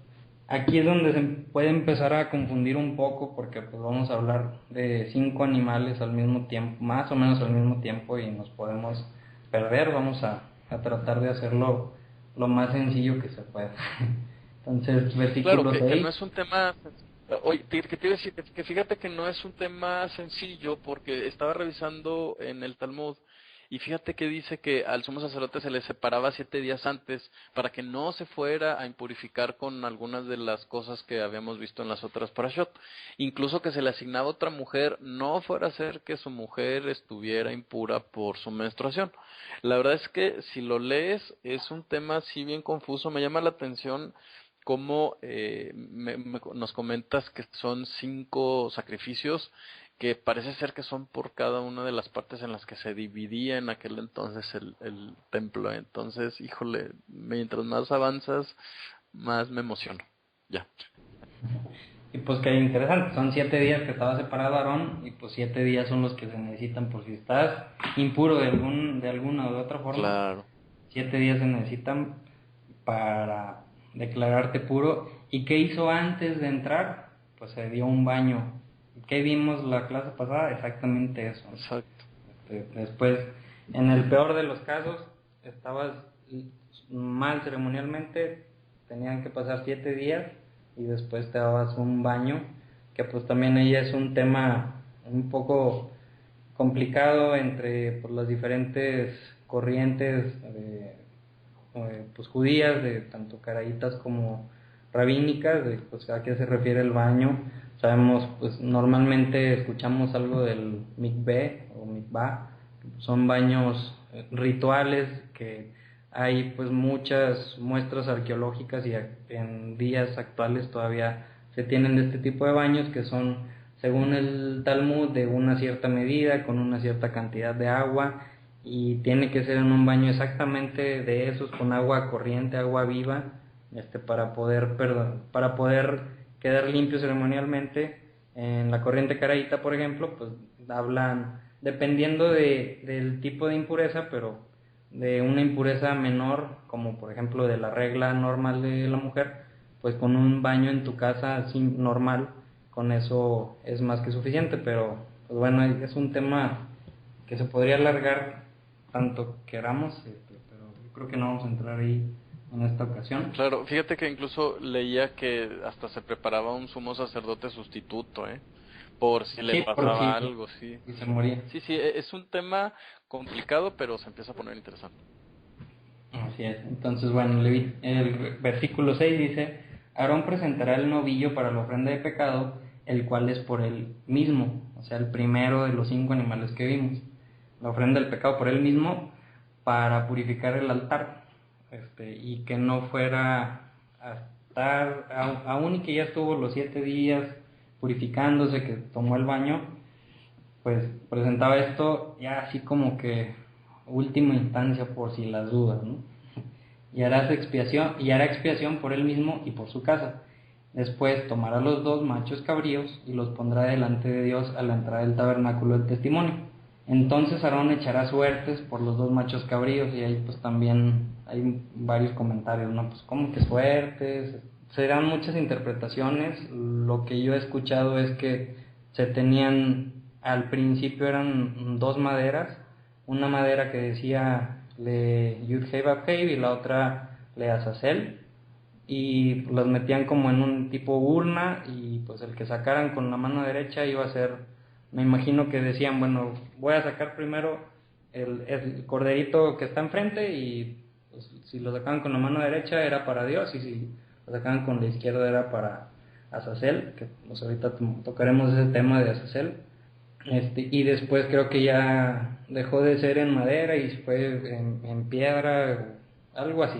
[SPEAKER 2] Aquí es donde se puede empezar a confundir un poco, porque pues vamos a hablar de 5 animales al mismo tiempo, más o menos al mismo tiempo, y nos podemos perder. Vamos a tratar de hacerlo lo más sencillo que se pueda. Entonces, versículo
[SPEAKER 3] claro,
[SPEAKER 2] 6.
[SPEAKER 3] que no es un tema. Oye, que te iba a decir que fíjate que no es un tema sencillo, porque estaba revisando en el Talmud y fíjate que dice que al sumo sacerdote se le separaba 7 días antes para que no se fuera a impurificar con algunas de las cosas que habíamos visto en las otras parashot. Incluso que se le asignaba a otra mujer, no fuera a ser que su mujer estuviera impura por su menstruación. La verdad es que si lo lees es un tema así bien confuso. Me llama la atención cómo nos comentas que son 5 sacrificios, que parece ser que son por cada una de las partes en las que se dividía en aquel entonces el templo. Entonces, híjole, mientras más avanzas, más me emociono. Ya.
[SPEAKER 2] Y pues que interesante, son 7 días que estaba separado Aarón, y pues 7 días son los que se necesitan por si estás impuro de alguna o de otra forma.
[SPEAKER 3] Claro.
[SPEAKER 2] 7 días se necesitan para declararte puro. ¿Y qué hizo antes de entrar? Pues se dio un baño. ¿Qué vimos la clase pasada? Exactamente eso.
[SPEAKER 3] Exacto.
[SPEAKER 2] Después, en el peor de los casos, estabas mal ceremonialmente, tenían que pasar 7 días y después te dabas un baño, que pues también ahí es un tema un poco complicado entre pues, las diferentes corrientes pues judías, de tanto caraítas como rabínicas, de pues a qué se refiere el baño. Sabemos, pues normalmente escuchamos algo del mikveh o mikvah, son baños rituales que hay pues muchas muestras arqueológicas y en días actuales todavía se tienen de este tipo de baños que son, según el Talmud, de una cierta medida, con una cierta cantidad de agua, y tiene que ser en un baño exactamente de esos, con agua corriente, agua viva, para poder quedar limpio ceremonialmente. En la corriente caraíta, por ejemplo, pues hablan, dependiendo del tipo de impureza, pero de una impureza menor, como por ejemplo de la regla normal de la mujer, pues con un baño en tu casa así normal, con eso es más que suficiente. Pero pues bueno, es un tema que se podría alargar tanto queramos, pero yo creo que no vamos a entrar ahí en esta ocasión.
[SPEAKER 3] Claro, fíjate que incluso leía que hasta se preparaba un sumo sacerdote sustituto, por si le
[SPEAKER 2] Sí, por
[SPEAKER 3] pasaba
[SPEAKER 2] si
[SPEAKER 3] algo, sí.
[SPEAKER 2] y se moría.
[SPEAKER 3] Sí, sí, es un tema complicado, pero se empieza a poner interesante.
[SPEAKER 2] Así es. Entonces, bueno, el versículo 6 dice: Aarón presentará el novillo para la ofrenda de pecado, el cual es por él mismo, o sea, el primero de los 5 animales que vimos. La ofrenda del pecado por él mismo, para purificar el altar, y que no fuera a estar, aún y que ya estuvo los 7 días purificándose, que tomó el baño, pues presentaba esto ya así como que última instancia por si las dudas, ¿no? Y hará expiación por él mismo y por su casa. Después tomará los 2 machos cabríos y los pondrá delante de Dios a la entrada del tabernáculo del testimonio. Entonces Aarón echará suertes por los 2 machos cabríos, y ahí pues también hay varios comentarios, ¿no? Pues ¿cómo que suertes? Serán muchas interpretaciones. Lo que yo he escuchado es que se tenían, al principio eran 2 maderas, una madera que decía le Yud Hei Vav Hei y la otra le Azazel, y las metían como en un tipo urna, y pues el que sacaran con la mano derecha iba a ser, me imagino que decían, bueno, voy a sacar primero el corderito que está enfrente, y pues, si lo sacaban con la mano derecha era para Dios, y si lo sacaban con la izquierda era para Azazel, que pues ahorita tocaremos ese tema de Azazel. Y después creo que ya dejó de ser en madera y fue en piedra, algo así.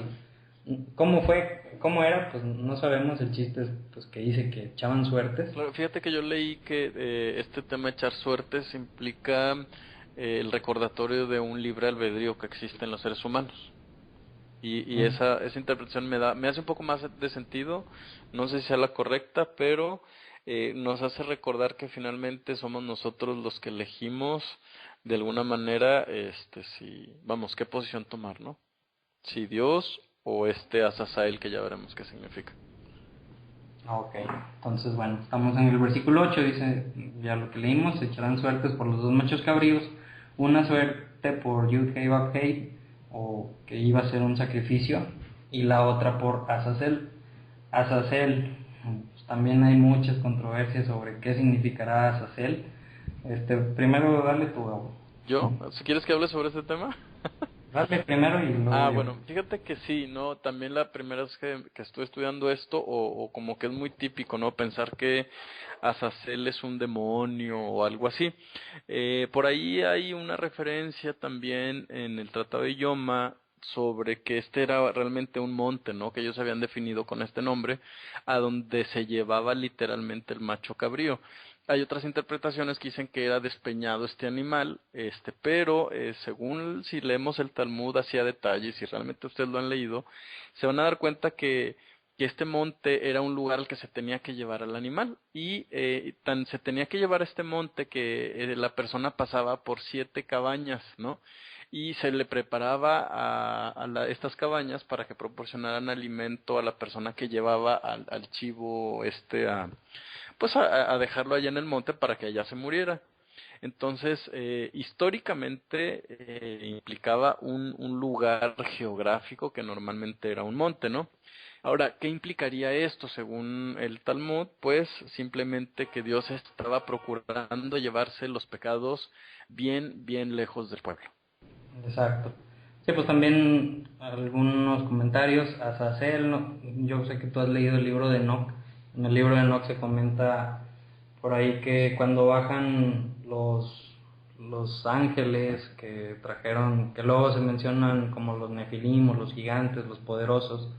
[SPEAKER 2] ¿Cómo fue? ¿Cómo era? Pues no sabemos. El chiste es pues que dice que echaban suertes.
[SPEAKER 3] Claro, fíjate que yo leí que este tema de echar suertes implica el recordatorio de un libre albedrío que existe en los seres humanos. Y esa interpretación me hace un poco más de sentido. No sé si sea la correcta, pero nos hace recordar que finalmente somos nosotros los que elegimos de alguna manera, vamos, qué posición tomar, ¿no? Si Dios o Azazel, que ya veremos qué significa.
[SPEAKER 2] Ok, entonces bueno, estamos en el versículo 8, dice, ya lo que leímos: echarán suertes por los 2 machos cabríos, una suerte por Yud Hei Vav Hei, o que iba a ser un sacrificio, y la otra por Azazel. Azazel, pues también hay muchas controversias sobre qué significará Azazel. Primero dale tu...
[SPEAKER 3] ¿Yo? Si quieres que hable sobre este tema.
[SPEAKER 2] Dale primero y luego yo.
[SPEAKER 3] Bueno, fíjate que sí, ¿no? También la primera vez que estoy estudiando esto, o como que es muy típico, ¿no? Pensar que Azazel es un demonio o algo así. Por ahí hay una referencia también en el Tratado de Yoma sobre que este era realmente un monte, ¿no? Que ellos habían definido con este nombre, a donde se llevaba literalmente el macho cabrío. Hay otras interpretaciones que dicen que era despeñado este animal, pero según si leemos el Talmud hacia detalle, y si realmente ustedes lo han leído, se van a dar cuenta que este monte era un lugar al que se tenía que llevar al animal, y se tenía que llevar a este monte que la persona pasaba por 7 cabañas, ¿no? Y se le preparaba a estas cabañas para que proporcionaran alimento a la persona que llevaba al chivo pues a dejarlo allá en el monte para que allá se muriera. Entonces, históricamente implicaba un lugar geográfico que normalmente era un monte, ¿no? Ahora, ¿qué implicaría esto según el Talmud? Pues simplemente que Dios estaba procurando llevarse los pecados bien, bien lejos del pueblo.
[SPEAKER 2] Exacto. Sí, pues también algunos comentarios. Azazel, yo sé que tú has leído el libro de Enoch. En el libro de Enoch se comenta por ahí que cuando bajan los ángeles que trajeron, que luego se mencionan como los nefilim o los gigantes, los poderosos,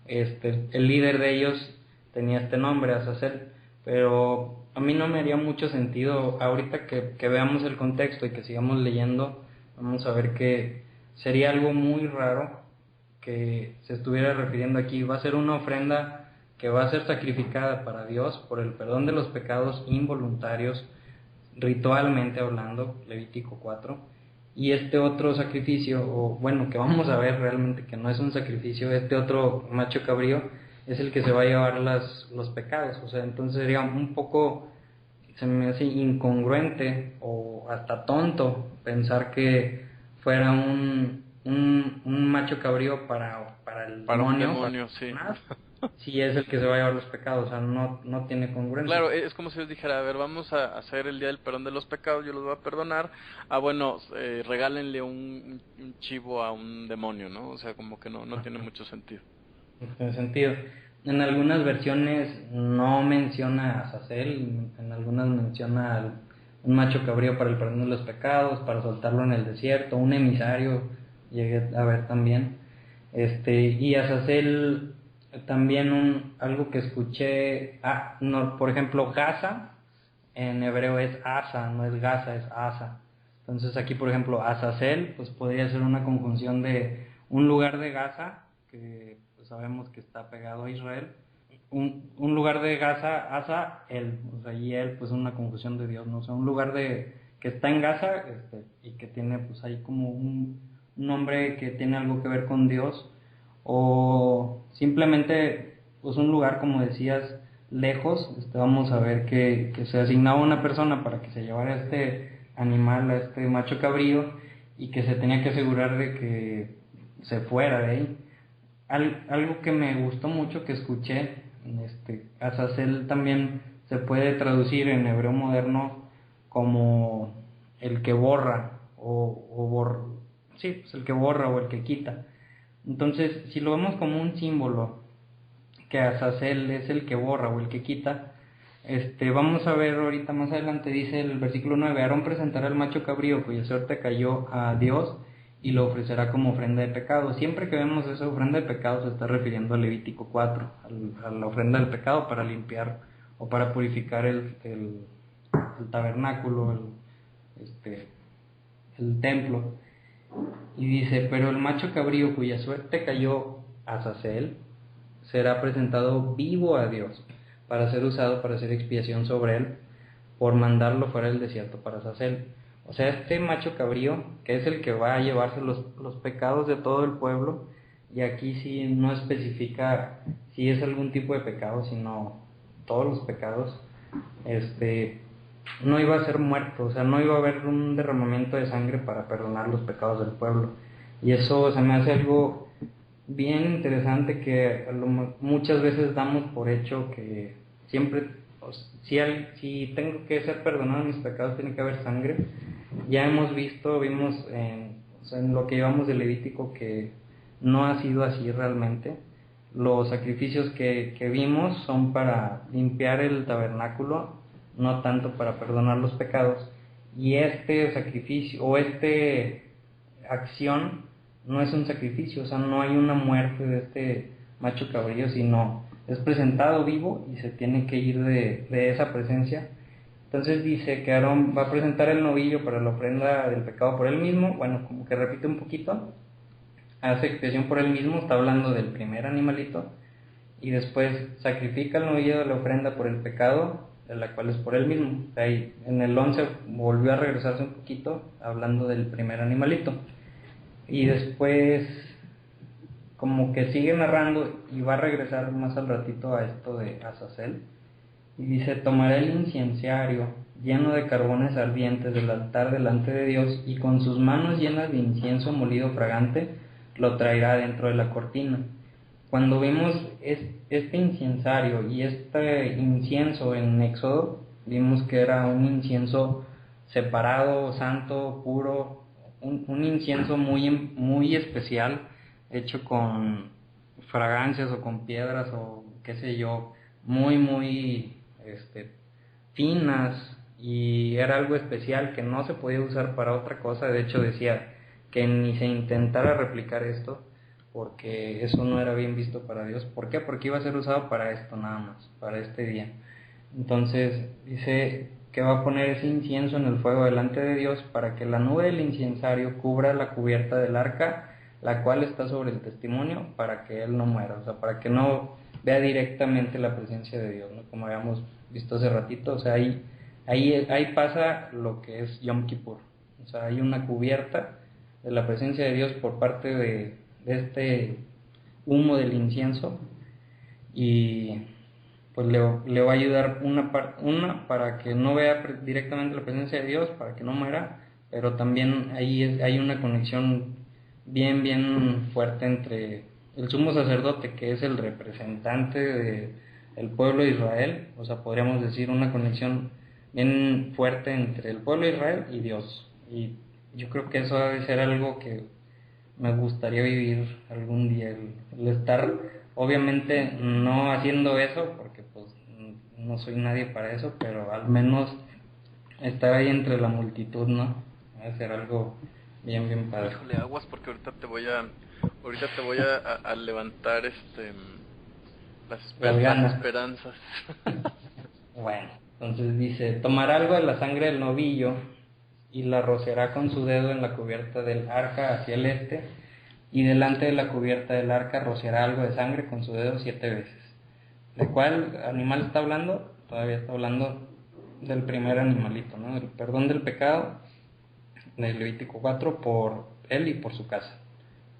[SPEAKER 2] el líder de ellos tenía este nombre, Azazel, pero a mí no me haría mucho sentido ahorita que veamos el contexto y que sigamos leyendo. Vamos a ver que sería algo muy raro que se estuviera refiriendo aquí. Va a ser una ofrenda que va a ser sacrificada para Dios por el perdón de los pecados involuntarios, ritualmente hablando, Levítico 4, y este otro sacrificio, o bueno, que vamos a ver realmente que no es un sacrificio, este otro macho cabrío es el que se va a llevar los pecados. O sea, entonces sería un poco, se me hace incongruente o hasta tonto pensar que fuera un macho cabrío para el demonio,
[SPEAKER 3] un demonio, sí.
[SPEAKER 2] Si es el que se va a llevar los pecados. O sea, no tiene congruencia.
[SPEAKER 3] Claro, es como si Dios dijera, a ver, vamos a hacer el día del perdón de los pecados, yo los voy a perdonar. Bueno, regálenle un chivo a un demonio, ¿no? O sea, como que no tiene mucho sentido.
[SPEAKER 2] No tiene sentido. En algunas versiones no menciona a Azazel, en algunas menciona un macho cabrío para el perdón de los pecados, para soltarlo en el desierto, un emisario, llegué a ver también. Y Azazel también algo que escuché, por ejemplo, Gaza en hebreo es Asa, no es Gaza, es Asa. Entonces aquí, por ejemplo, Azazel, pues podría ser una conjunción de un lugar de Gaza, que pues sabemos que está pegado a Israel, un lugar de Gaza, Asa, él, o sea, y él, pues una conjunción de Dios, ¿no? O sea, un lugar que está en Gaza, y que tiene pues ahí como un nombre que tiene algo que ver con Dios, o simplemente pues un lugar, como decías, lejos. Vamos a ver que se asignaba una persona para que se llevara este animal, a este macho cabrío, y que se tenía que asegurar de que se fuera de ahí. Algo que me gustó mucho que escuché, Azazel también se puede traducir en hebreo moderno como el que borra, sí, pues el que borra o el que quita. Entonces, si lo vemos como un símbolo, que Azazel es el que borra o el que quita, vamos a ver ahorita más adelante, dice el versículo 9, Aarón presentará el macho cabrío cuya suerte cayó a Dios y lo ofrecerá como ofrenda de pecado. Siempre que vemos esa ofrenda de pecado se está refiriendo a Levítico 4, a la ofrenda del pecado para limpiar o para purificar el tabernáculo, el templo. Y dice, pero el macho cabrío cuya suerte cayó a Azazel será presentado vivo a Dios para ser usado para hacer expiación sobre él por mandarlo fuera del desierto para Azazel. O sea, este macho cabrío, que es el que va a llevarse los pecados de todo el pueblo, y aquí sí no especifica si es algún tipo de pecado, sino todos los pecados, no iba a ser muerto, o sea, no iba a haber un derramamiento de sangre para perdonar los pecados del pueblo. Y eso se me hace algo bien interesante, que muchas veces damos por hecho que siempre, si tengo que ser perdonado mis pecados, tiene que haber sangre. Ya vimos en lo que llevamos de Levítico que no ha sido así realmente. Los sacrificios que vimos son para limpiar el tabernáculo, no tanto para perdonar los pecados. Y este sacrificio o acción no es un sacrificio, o sea, no hay una muerte de este macho cabrío, sino es presentado vivo y se tiene que ir de esa presencia. Entonces dice que Aarón va a presentar el novillo para la ofrenda del pecado por él mismo. Bueno, como que repite un poquito, hace expiación por él mismo, está hablando del primer animalito, y después sacrifica el novillo de la ofrenda por el pecado, de la cual es por él mismo. Ahí en el 11 volvió a regresarse un poquito, hablando del primer animalito, y después como que sigue narrando y va a regresar más al ratito a esto de Azazel. Y dice, tomará el inciensario lleno de carbones ardientes del altar delante de Dios, y con sus manos llenas de incienso molido fragante lo traerá dentro de la cortina. Cuando vimos este incensario y este incienso en Éxodo, vimos que era un incienso separado, santo, puro, un incienso muy especial, hecho con fragancias o con piedras o qué sé yo, muy finas, y era algo especial que no se podía usar para otra cosa. De hecho decía que ni se intentara replicar esto, porque eso no era bien visto para Dios. ¿Por qué? Porque iba a ser usado para esto nada más, para este día. Entonces dice que va a poner ese incienso en el fuego delante de Dios para que la nube del incensario cubra la cubierta del arca, la cual está sobre el testimonio, para que él no muera, o sea, para que no vea directamente la presencia de Dios, ¿no? Como habíamos visto hace ratito, o sea, ahí pasa lo que es Yom Kippur, o sea, hay una cubierta de la presencia de Dios por parte de este humo del incienso, y pues le va a ayudar una para que no vea directamente la presencia de Dios, para que no muera, pero también ahí hay una conexión bien fuerte entre el sumo sacerdote, que es el representante del pueblo de Israel, o sea, podríamos decir una conexión bien fuerte entre el pueblo de Israel y Dios, y yo creo que eso debe ser algo que me gustaría vivir algún día, el estar, obviamente no haciendo eso, porque pues no soy nadie para eso, pero al menos estar ahí entre la multitud, ¿no? Debe ser algo bien padre.
[SPEAKER 3] Híjole, aguas, porque ahorita te voy a levantar las esperanzas.
[SPEAKER 2] Bueno, entonces dice, tomará algo de la sangre del novillo y la rociará con su dedo en la cubierta del arca hacia el este, y delante de la cubierta del arca rociará algo de sangre con su dedo 7 veces. ¿De cuál animal está hablando? Todavía está hablando del primer animalito, ¿no? El perdón del pecado, de Levítico 4, por él y por su casa.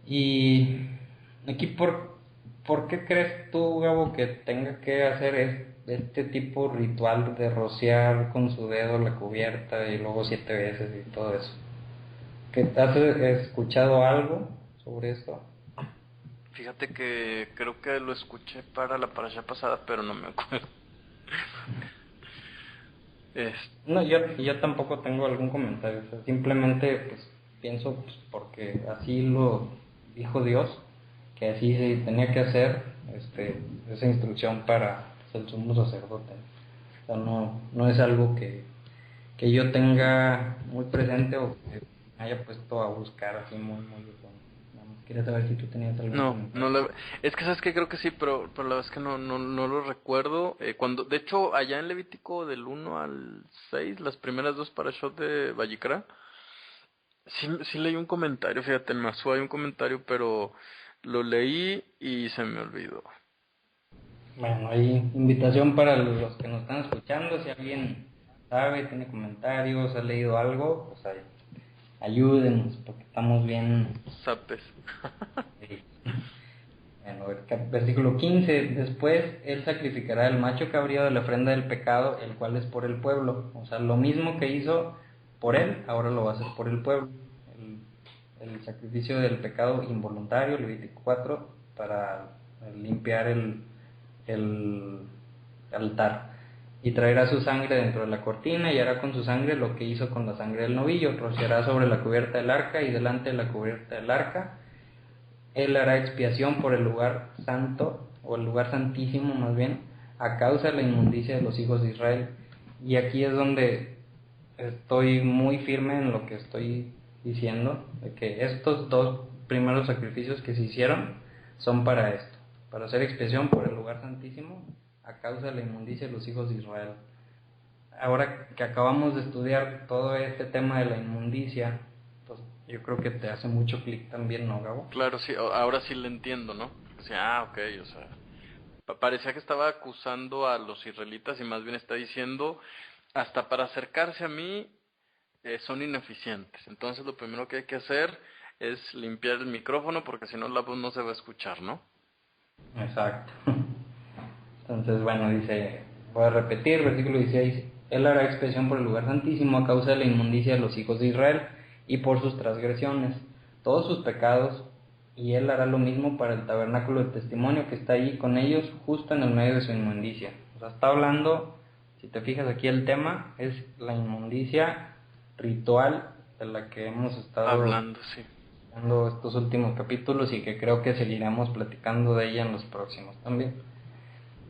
[SPEAKER 2] Y aquí, ¿por qué crees tú, Gabo, que tenga que hacer este tipo ritual de rociar con su dedo la cubierta y luego 7 veces y todo eso? ¿Que has escuchado algo sobre esto?
[SPEAKER 3] Fíjate que creo que lo escuché para la parasha pasada, pero no me acuerdo.
[SPEAKER 2] No, yo tampoco tengo algún comentario, o sea, simplemente pues pienso pues, porque así lo dijo Dios, que así se tenía que hacer esa instrucción para el sumo sacerdote. O sea, no es algo que yo tenga muy presente o que me haya puesto a buscar así muy de fondo. Quería saber si tú tenías algo.
[SPEAKER 3] Es que sabes que creo que sí, pero la verdad es que no lo recuerdo. De hecho, allá en Levítico del 1 al 6, las primeras 2 parashot de Vayikra, sí leí un comentario, fíjate, en Masú hay un comentario, pero lo leí y se me olvidó.
[SPEAKER 2] Bueno, hay invitación para los que nos están escuchando, si alguien sabe, tiene comentarios, ha leído algo, pues ahí, ayúdenos, porque estamos bien.
[SPEAKER 3] Sapes.
[SPEAKER 2] Sí. Bueno, versículo 15, después él sacrificará el macho cabrío de la ofrenda del pecado, el cual es por el pueblo. O sea, lo mismo que hizo por él, ahora lo va a hacer por el pueblo. El sacrificio del pecado involuntario, Levítico 4, para limpiar el altar. Y traerá su sangre dentro de la cortina y hará con su sangre lo que hizo con la sangre del novillo. Rociará sobre la cubierta del arca y delante de la cubierta del arca. Él hará expiación por el lugar santo, o el lugar santísimo más bien, a causa de la inmundicia de los hijos de Israel. Y aquí es donde estoy muy firme en lo que estoy diciendo, de que estos 2 primeros sacrificios que se hicieron son para esto, para hacer expiación por el lugar santísimo a causa de la inmundicia de los hijos de Israel. Ahora que acabamos de estudiar todo este tema de la inmundicia, pues yo creo que te hace mucho clic también, ¿no, Gabo?
[SPEAKER 3] Claro, sí, ahora sí lo entiendo, ¿no? O sea, ok, o sea, parecía que estaba acusando a los israelitas y más bien está diciendo, hasta para acercarse a mí son ineficientes. Entonces lo primero que hay que hacer es limpiar el micrófono porque si no la voz no se va a escuchar, ¿no?
[SPEAKER 2] Exacto. Entonces, bueno, dice, voy a repetir, versículo 16, él hará expiación por el lugar santísimo a causa de la inmundicia de los hijos de Israel y por sus transgresiones. Todos sus pecados y él hará lo mismo para el tabernáculo de testimonio que está ahí con ellos, justo en el medio de su inmundicia. O sea, está hablando, si te fijas aquí el tema, es la inmundicia ritual de la que hemos estado
[SPEAKER 3] hablando, sí,
[SPEAKER 2] estos últimos capítulos, y que creo que seguiremos platicando de ella en los próximos también.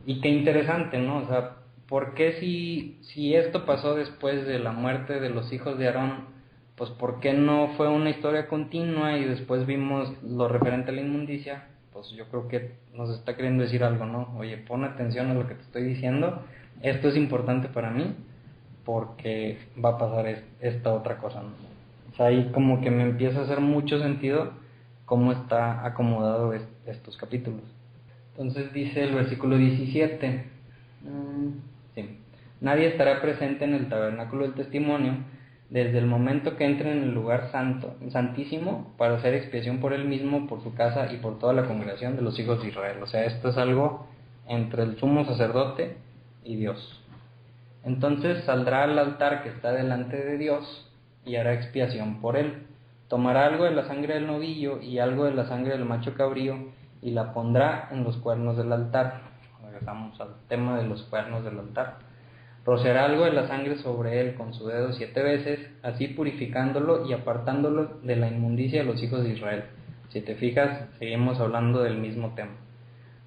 [SPEAKER 2] Y qué interesante, ¿no? O sea, ¿por qué si esto pasó después de la muerte de los hijos de Aarón, pues por qué no fue una historia continua y después vimos lo referente a la inmundicia? Pues yo creo que nos está queriendo decir algo, ¿no? Oye, pon atención a lo que te estoy diciendo, esto es importante para mí porque va a pasar esta otra cosa, ¿no? O sea, ahí como que me empieza a hacer mucho sentido cómo está acomodado estos capítulos. Entonces dice el versículo 17, sí, nadie estará presente en el tabernáculo del testimonio desde el momento que entre en el lugar santísimo para hacer expiación por él mismo, por su casa y por toda la congregación de los hijos de Israel. O sea, esto es algo entre el sumo sacerdote y Dios. Entonces saldrá al altar que está delante de Dios y hará expiación por él. Tomará algo de la sangre del novillo y algo de la sangre del macho cabrío y la pondrá en los cuernos del altar. Regresamos al tema de los cuernos del altar. Rociará algo de la sangre sobre él con su dedo 7 veces, así purificándolo y apartándolo de la inmundicia de los hijos de Israel. Si te fijas, seguimos hablando del mismo tema.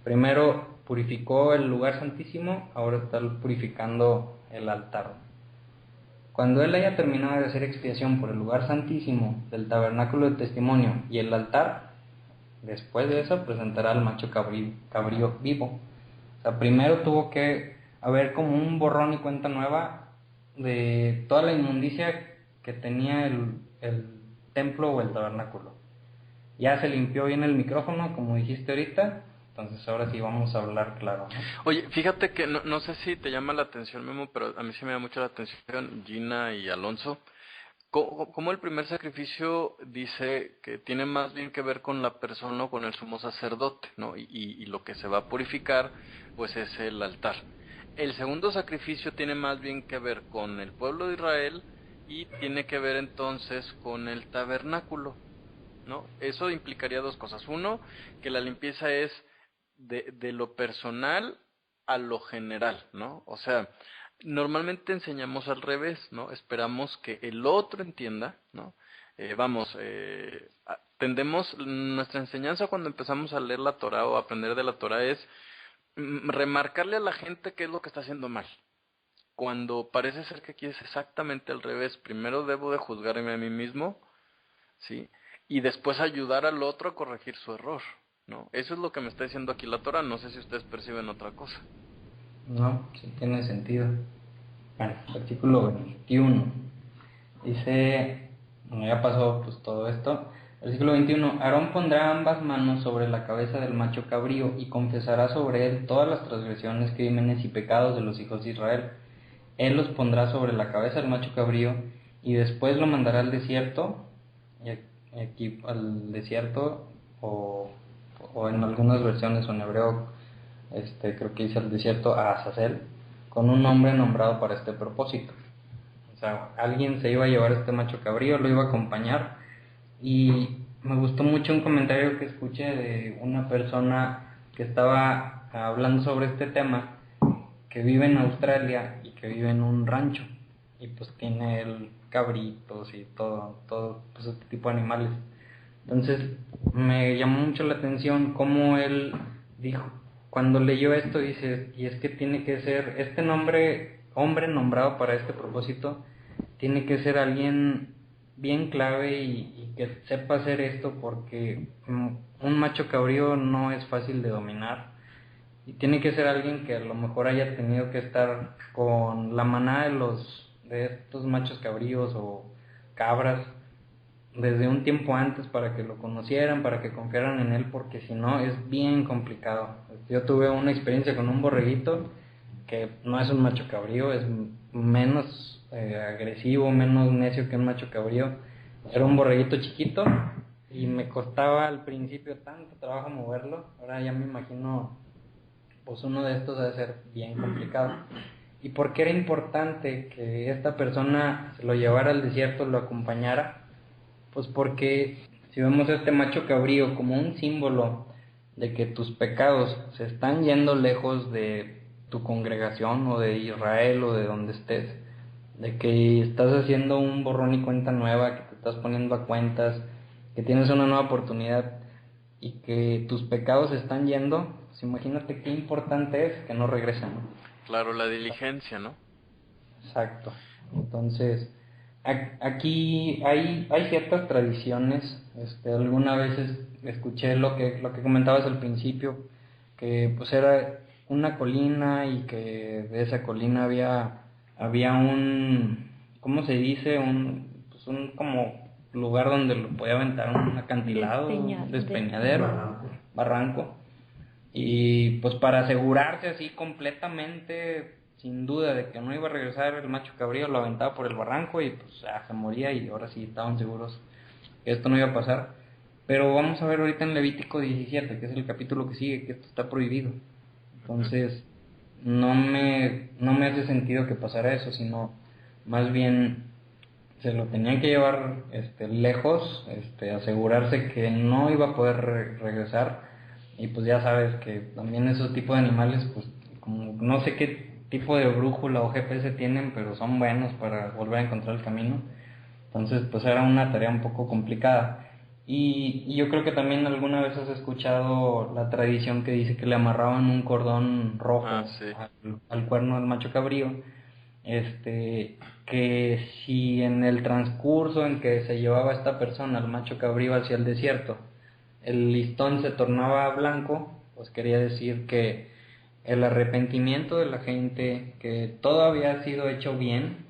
[SPEAKER 2] Primero purificó el lugar santísimo, ahora está purificando el altar. Cuando él haya terminado de hacer expiación por el lugar santísimo del tabernáculo de testimonio y el altar, después de eso presentará al macho cabrío vivo. O sea, primero tuvo que haber como un borrón y cuenta nueva de toda la inmundicia que tenía el templo o el tabernáculo. Ya se limpió bien el micrófono, como dijiste ahorita, entonces ahora sí vamos a hablar claro, ¿no?
[SPEAKER 3] Oye, fíjate que no sé si te llama la atención, Memo, pero a mí sí me da mucho la atención, Gina y Alonso, como el primer sacrificio dice que tiene más bien que ver con la persona o con el sumo sacerdote, ¿no? Y lo que se va a purificar, pues es el altar. El segundo sacrificio tiene más bien que ver con el pueblo de Israel y tiene que ver entonces con el tabernáculo, ¿no? Eso implicaría dos cosas. Uno, que la limpieza es de lo personal a lo general, ¿no? O sea, normalmente enseñamos al revés, ¿no? Esperamos que el otro entienda, ¿no? Tendemos, nuestra enseñanza cuando empezamos a leer la Torah o a aprender de la Torah es remarcarle a la gente qué es lo que está haciendo mal. Cuando parece ser que aquí es exactamente al revés. Primero debo de juzgarme a mí mismo, ¿sí? Y después ayudar al otro a corregir su error, ¿no? Eso es lo que me está diciendo aquí la Torah. No sé si ustedes perciben otra cosa.
[SPEAKER 2] No, sí tiene sentido. Bueno, artículo 21. Dice, bueno, ya pasó pues todo esto. Versículo 21. Aarón pondrá ambas manos sobre la cabeza del macho cabrío y confesará sobre él todas las transgresiones, crímenes y pecados de los hijos de Israel. Él los pondrá sobre la cabeza del macho cabrío y después lo mandará al desierto, y aquí al desierto, o en algunas versiones o en hebreo, creo que dice al desierto, a Azazel, con un hombre nombrado para este propósito. O sea, alguien se iba a llevar este macho cabrío, lo iba a acompañar. Y me gustó mucho un comentario que escuché de una persona que estaba hablando sobre este tema, que vive en Australia y que vive en un rancho, y pues tiene el cabritos y todo pues este tipo de animales. Entonces me llamó mucho la atención cómo él dijo, cuando leyó esto, dice, y es que tiene que ser, este hombre nombrado para este propósito, tiene que ser alguien bien clave y que sepa hacer esto, porque un macho cabrío no es fácil de dominar, y tiene que ser alguien que a lo mejor haya tenido que estar con la manada de estos machos cabríos o cabras desde un tiempo antes para que lo conocieran, para que confiaran en él, porque si no es bien complicado. Yo tuve una experiencia con un borreguito que no es un macho cabrío, es menos agresivo, menos necio que un macho cabrío. Era un borreguito chiquito y me costaba al principio tanto trabajo moverlo. Ahora ya me imagino, pues uno de estos debe ser bien complicado. ¿Y por qué era importante que esta persona se lo llevara al desierto, lo acompañara? Pues porque si vemos este macho cabrío como un símbolo de que tus pecados se están yendo lejos de tu congregación o de Israel o de donde estés, de que estás haciendo un borrón y cuenta nueva, que te estás poniendo a cuentas, que tienes una nueva oportunidad y que tus pecados se están yendo, pues imagínate qué importante es que no regresen.
[SPEAKER 3] Claro, la diligencia, ¿no?
[SPEAKER 2] Exacto. Entonces, aquí hay ciertas tradiciones. Alguna vez escuché lo que comentabas al principio, que pues era una colina y que de esa colina había un, ¿cómo se dice? Un como lugar donde lo podía aventar un acantilado, un despeñadero, barranco. Y pues para asegurarse así completamente, sin duda, de que no iba a regresar el macho cabrío, lo aventaba por el barranco y pues se moría, y ahora sí estaban seguros que esto no iba a pasar. Pero vamos a ver ahorita en Levítico 17, que es el capítulo que sigue, que esto está prohibido. Entonces, no me hace sentido que pasara eso, sino más bien se lo tenían que llevar lejos, asegurarse que no iba a poder regresar. Y pues ya sabes que también esos tipos de animales, pues como no sé qué tipo de brújula o GPS tienen, pero son buenos para volver a encontrar el camino. Entonces pues era una tarea un poco complicada. Y yo creo que también alguna vez has escuchado la tradición que dice que le amarraban un cordón rojo
[SPEAKER 3] Sí.
[SPEAKER 2] al cuerno del macho cabrío, que si en el transcurso en que se llevaba esta persona, el macho cabrío, hacia el desierto, el listón se tornaba blanco, pues quería decir que el arrepentimiento de la gente, que todo había sido hecho bien,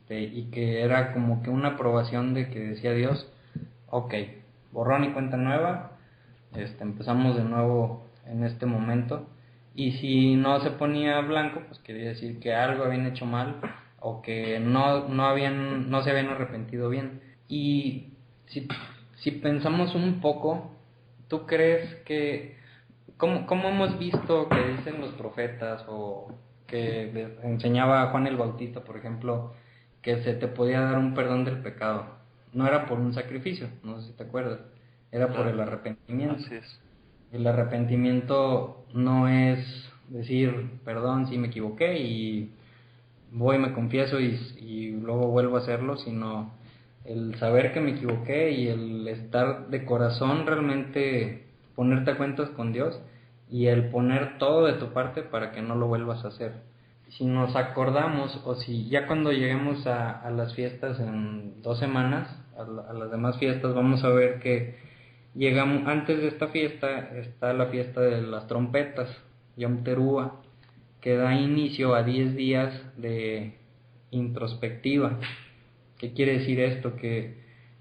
[SPEAKER 2] y que era como que una aprobación de que decía Dios, ok, borrón y cuenta nueva, empezamos de nuevo en este momento. Y si no se ponía blanco, pues quería decir que algo habían hecho mal o que no se habían arrepentido bien. Y si pensamos un poco, ¿tú crees que, cómo hemos visto que dicen los profetas o que enseñaba Juan el Bautista, por ejemplo, que se te podía dar un perdón del pecado? No era por un sacrificio, no sé si te acuerdas, era por el arrepentimiento.
[SPEAKER 3] Así es.
[SPEAKER 2] El arrepentimiento no es decir, perdón si me equivoqué y voy, me confieso y luego vuelvo a hacerlo, sino el saber que me equivoqué y el estar de corazón realmente, ponerte a cuentas con Dios y el poner todo de tu parte para que no lo vuelvas a hacer. Si nos acordamos, o si ya cuando lleguemos a las fiestas en 2 semanas, a las demás fiestas, vamos a ver que llegamos, antes de esta fiesta está la fiesta de las trompetas, Yom Teruah, que da inicio a 10 días de introspectiva. ¿Qué quiere decir esto?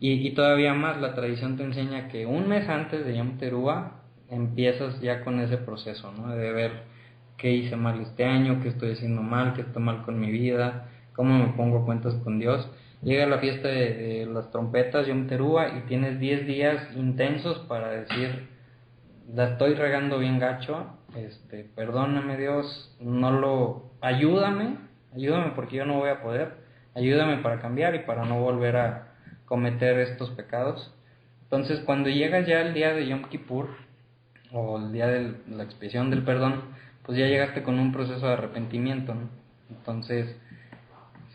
[SPEAKER 2] Y todavía más, la tradición te enseña que un mes antes de Yom Teruah empiezas ya con ese proceso, ¿no? De ver qué hice mal este año, qué estoy haciendo mal, qué estoy mal con mi vida, cómo me pongo a cuentas con Dios. Llega la fiesta de las trompetas, Yom Teruah, y tienes 10 días intensos para decir, la estoy regando bien gacho, perdóname Dios, ayúdame porque yo no voy a poder, ayúdame para cambiar y para no volver a cometer estos pecados. Entonces cuando llega ya el día de Yom Kippur, o el día de la expiación del perdón, pues ya llegaste con un proceso de arrepentimiento, ¿no? Entonces,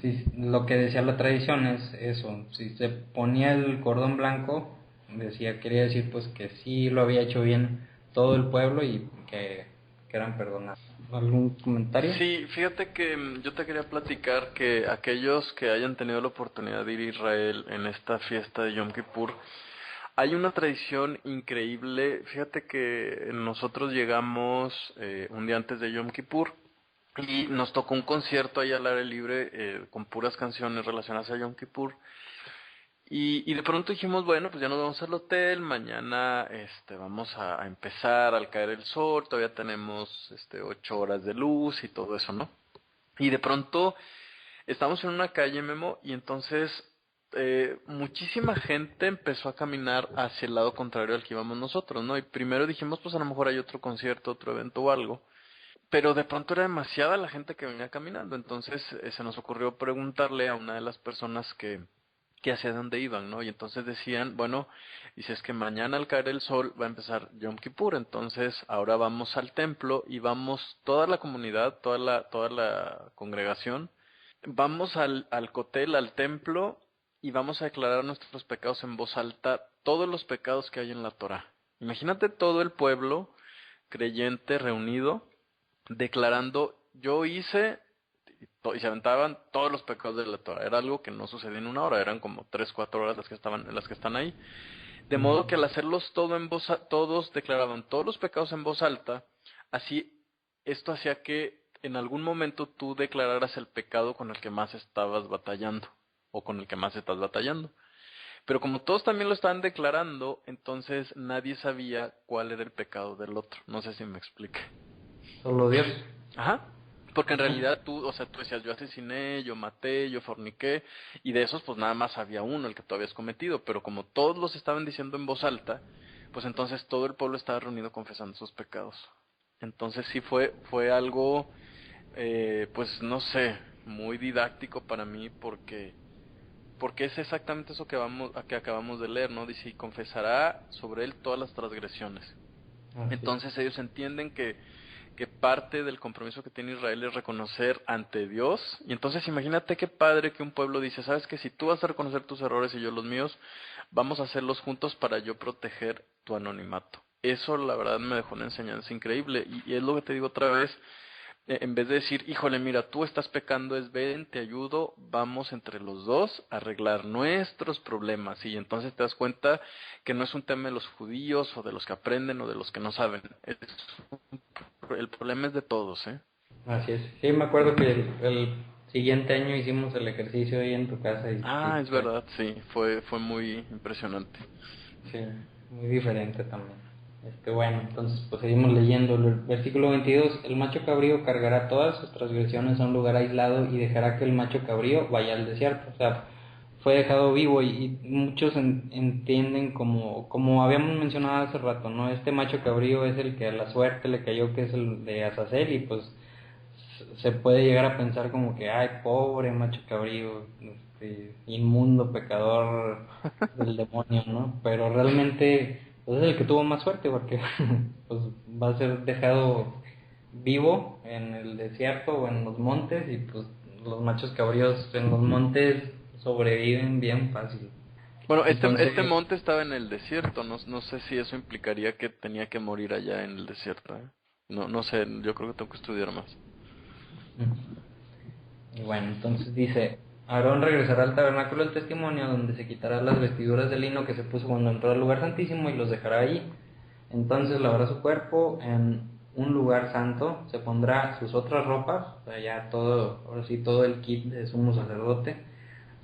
[SPEAKER 2] si lo que decía la tradición es eso, si se ponía el cordón blanco, quería decir pues que sí lo había hecho bien todo el pueblo y que eran perdonados. ¿Algún comentario?
[SPEAKER 3] Sí, fíjate que yo te quería platicar que aquellos que hayan tenido la oportunidad de ir a Israel en esta fiesta de Yom Kippur, hay una tradición increíble. Fíjate que nosotros llegamos un día antes de Yom Kippur y nos tocó un concierto ahí al aire libre con puras canciones relacionadas a Yom Kippur. Y de pronto dijimos, bueno, pues ya nos vamos al hotel, mañana vamos a empezar al caer el sol, todavía tenemos 8 horas de luz y todo eso, ¿no? Y de pronto estamos en una calle, Memo, y entonces muchísima gente empezó a caminar hacia el lado contrario al que íbamos nosotros, ¿no? Y primero dijimos, pues a lo mejor hay otro concierto, otro evento o algo, pero de pronto era demasiada la gente que venía caminando, entonces se nos ocurrió preguntarle a una de las personas que que hacia dónde iban, ¿no? Y entonces decían, bueno, dice, es que mañana al caer el sol va a empezar Yom Kippur, entonces ahora vamos al templo y vamos toda la comunidad, toda la congregación, vamos al cotel, al templo, y vamos a declarar nuestros pecados en voz alta, todos los pecados que hay en la Torá. Imagínate todo el pueblo creyente reunido, declarando, yo hice, y se aventaban todos los pecados de la Torah. Era algo que no sucedía en una hora, eran como 3-4 horas las que están ahí. De modo que al hacerlos todo en voz, todos declaraban todos los pecados en voz alta, así esto hacía que en algún momento tú declararas el pecado con el que más estabas batallando, o con el que más estás batallando. Pero como todos también lo estaban declarando, entonces nadie sabía cuál era el pecado del otro. No sé si me explique.
[SPEAKER 2] Solo Dios.
[SPEAKER 3] Ajá. Porque en realidad tú decías, yo asesiné, yo maté, yo forniqué, y de esos pues nada más había uno, el que tú habías cometido, pero como todos los estaban diciendo en voz alta, pues entonces todo el pueblo estaba reunido confesando sus pecados. Entonces sí fue algo, pues no sé, muy didáctico para mí, porque es exactamente eso que acabamos de leer, ¿no? Dice, y confesará sobre él todas las transgresiones. Entonces ellos entienden que parte del compromiso que tiene Israel es reconocer ante Dios. Y entonces imagínate qué padre que un pueblo dice, sabes que si tú vas a reconocer tus errores y yo los míos, vamos a hacerlos juntos para yo proteger tu anonimato. Eso la verdad me dejó una enseñanza increíble. Y es lo que te digo otra vez, en vez de decir, híjole, mira, tú estás pecando, es ven, te ayudo, vamos entre los dos a arreglar nuestros problemas. Y entonces te das cuenta que no es un tema de los judíos o de los que aprenden o de los que no saben. El problema es de todos, ¿eh?
[SPEAKER 2] Así es. Sí, me acuerdo que el siguiente año hicimos el ejercicio ahí en tu casa.
[SPEAKER 3] Es verdad, sí, fue muy impresionante.
[SPEAKER 2] Sí, muy diferente también. Bueno, entonces pues seguimos leyendo el versículo 22. El macho cabrío cargará todas sus transgresiones a un lugar aislado y dejará que el macho cabrío vaya al desierto. O sea, fue dejado vivo y muchos entienden como habíamos mencionado hace rato, ¿no? Este macho cabrío es el que a la suerte le cayó, que es el de Azazel, y pues se puede llegar a pensar como que, ay, pobre macho cabrío, inmundo pecador del demonio, ¿no? Pero realmente pues es el que tuvo más suerte, porque pues va a ser dejado vivo en el desierto o en los montes, y pues los machos cabríos en los montes sobreviven bien fácil.
[SPEAKER 3] Bueno, este monte estaba en el desierto, no sé si eso implicaría que tenía que morir allá en el desierto, ¿eh? No sé, yo creo que tengo que estudiar más.
[SPEAKER 2] Y bueno, entonces dice, Aarón regresará al tabernáculo del testimonio, donde se quitará las vestiduras de lino que se puso cuando entró al lugar santísimo y los dejará allí. Entonces lavará su cuerpo en un lugar santo, se pondrá sus otras ropas, o sea, ya ahora sí todo el kit de sumo sacerdote,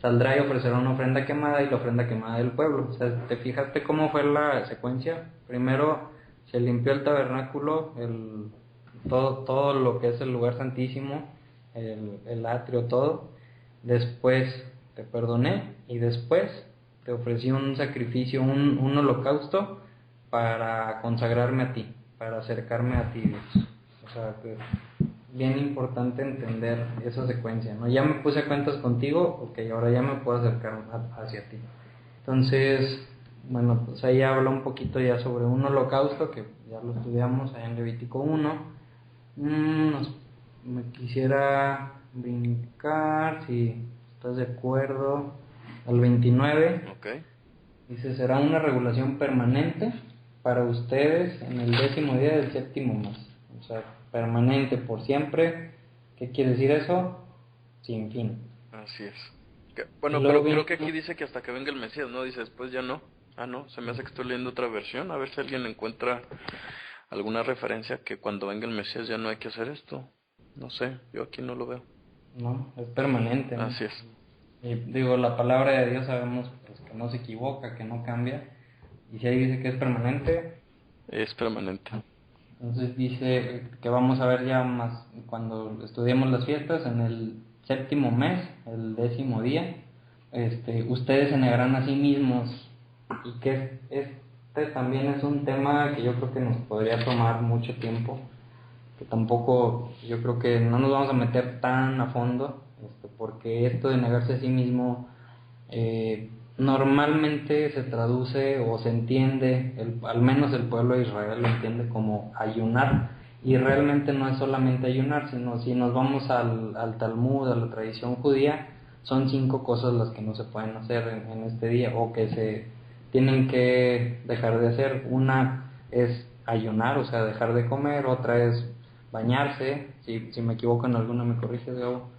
[SPEAKER 2] saldrá y ofrecerá una ofrenda quemada y la ofrenda quemada del pueblo. O sea, ¿te fijaste cómo fue la secuencia? Primero se limpió el tabernáculo, todo lo que es el lugar santísimo, el atrio, todo. Después te perdoné y después te ofrecí un sacrificio, un holocausto para consagrarme a ti, para acercarme a ti, Dios. O sea, que bien importante entender esa secuencia, ¿no? Ya me puse a cuentas contigo, ok, ahora ya me puedo acercar hacia ti. Entonces, bueno, pues ahí habla un poquito ya sobre un holocausto, que ya lo estudiamos ahí en Levítico 1. Me quisiera brincar, si estás de acuerdo, al 29.
[SPEAKER 3] Okay.
[SPEAKER 2] Dice, será una regulación permanente para ustedes en el 10º día del 7º mes. O sea, permanente por siempre. ¿Qué quiere decir eso? Sin fin.
[SPEAKER 3] Así es. Bueno, pero creo que aquí dice que hasta que venga el Mesías, ¿no? Dice después ya no. No, se me hace que estoy leyendo otra versión. A ver si alguien encuentra alguna referencia que cuando venga el Mesías ya no hay que hacer esto. No sé, yo aquí no lo veo.
[SPEAKER 2] No, es permanente, ¿no?
[SPEAKER 3] Así es.
[SPEAKER 2] Y digo, la palabra de Dios sabemos pues, que no se equivoca, que no cambia. Y si ahí dice que es permanente,
[SPEAKER 3] es permanente.
[SPEAKER 2] Entonces dice que vamos a ver ya más cuando estudiemos las fiestas, en el 7º mes, el 10º día, ustedes se negarán a sí mismos. Y que este también es un tema que yo creo que nos podría tomar mucho tiempo, que tampoco, yo creo que no nos vamos a meter tan a fondo, porque esto de negarse a sí mismo Normalmente se traduce o se entiende, al menos el pueblo de Israel lo entiende como ayunar, y realmente no es solamente ayunar, sino si nos vamos al Talmud, a la tradición judía, son 5 cosas las que no se pueden hacer en este día o que se tienen que dejar de hacer. Una es ayunar, o sea, dejar de comer. Otra es bañarse, si me equivoco en alguna me corrige, Gabo.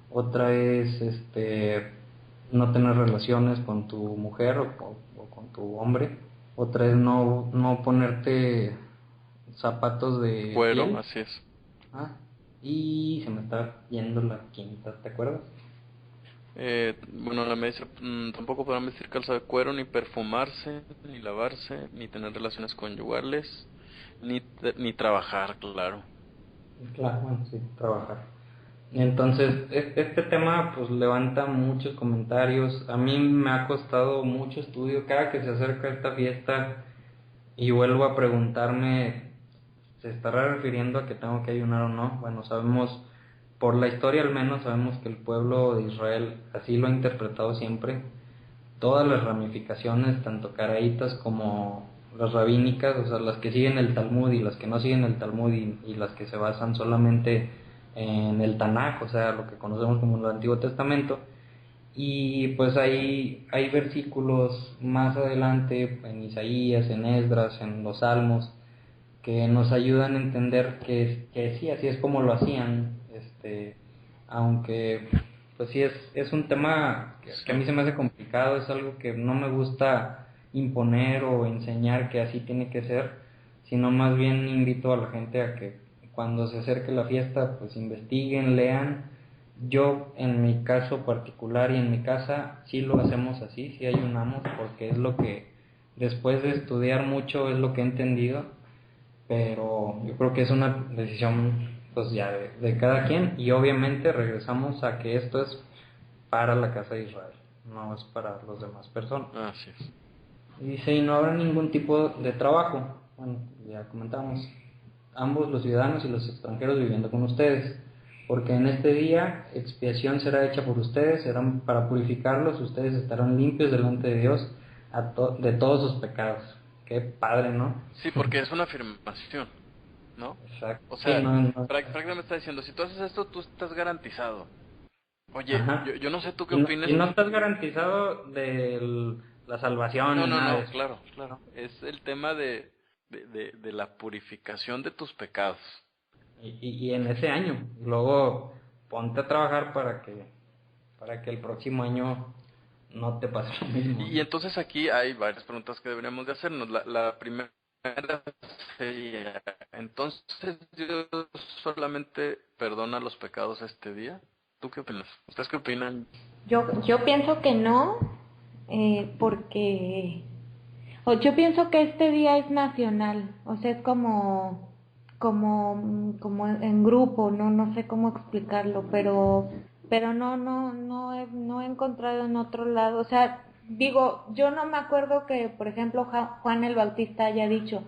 [SPEAKER 2] Otra es no tener relaciones con tu mujer o con tu hombre. Otra es no ponerte zapatos de
[SPEAKER 3] Cuero,
[SPEAKER 2] piel.
[SPEAKER 3] así es.
[SPEAKER 2] Y se me está yendo la quinta, ¿te acuerdas?
[SPEAKER 3] Bueno, la me dice, tampoco podrán vestir calza de cuero, ni perfumarse, ni lavarse, ni tener relaciones conyugales, ni trabajar, claro.
[SPEAKER 2] Claro, bueno, sí, trabajar. Entonces, este tema pues levanta muchos comentarios. A mí me ha costado mucho estudio cada que se acerca esta fiesta y vuelvo a preguntarme, ¿se estará refiriendo a que tengo que ayunar o no? Bueno, sabemos, por la historia al menos, sabemos que el pueblo de Israel así lo ha interpretado siempre. Todas las ramificaciones, tanto caraítas como las rabínicas, o sea, las que siguen el Talmud y las que no siguen el Talmud y las que se basan solamente en el Tanaj, o sea, lo que conocemos como el Antiguo Testamento. Y pues hay versículos más adelante en Isaías, en Esdras, en los Salmos, que nos ayudan a entender que sí, así es como lo hacían, aunque pues sí es un tema que a mí se me hace complicado, es algo que no me gusta imponer o enseñar que así tiene que ser, sino más bien invito a la gente a que cuando se acerque la fiesta pues investiguen, lean. Yo en mi caso particular y en mi casa sí lo hacemos así, sí ayunamos, porque es lo que después de estudiar mucho es lo que he entendido, pero yo creo que es una decisión pues ya de cada quien, y obviamente regresamos a que esto es para la casa de Israel, no es para los demás personas.
[SPEAKER 3] Así es.
[SPEAKER 2] Y dice, y no habrá ningún tipo de trabajo. Bueno, ya comentamos, ambos los ciudadanos y los extranjeros viviendo con ustedes, porque en este día expiación será hecha por ustedes, serán para purificarlos, ustedes estarán limpios delante de Dios de todos sus pecados. Qué padre, ¿no?
[SPEAKER 3] Sí, porque es una afirmación, ¿no?
[SPEAKER 2] Exacto.
[SPEAKER 3] O sea,
[SPEAKER 2] Sí, no.
[SPEAKER 3] prácticamente me está diciendo, si tú haces esto, tú estás garantizado. Oye,
[SPEAKER 2] Ajá.
[SPEAKER 3] yo no sé tú qué
[SPEAKER 2] Y
[SPEAKER 3] opines.
[SPEAKER 2] no estás garantizado de la salvación
[SPEAKER 3] No,
[SPEAKER 2] ni
[SPEAKER 3] no,
[SPEAKER 2] nada de
[SPEAKER 3] no,
[SPEAKER 2] eso.
[SPEAKER 3] claro, claro. Es el tema de la purificación de tus pecados.
[SPEAKER 2] Y en ese año. Luego ponte a trabajar para que el próximo año no te pase lo mismo.
[SPEAKER 3] Y entonces aquí hay varias preguntas que deberíamos de hacernos. La primera sería, entonces Dios solamente perdona los pecados este día. ¿Tú qué opinas? ¿Ustedes qué opinan?
[SPEAKER 4] Yo pienso que no, yo pienso que este día es nacional, o sea, es como en grupo, no sé cómo explicarlo, pero no he encontrado en otro lado, o sea, digo, yo no me acuerdo que, por ejemplo, Juan el Bautista haya dicho,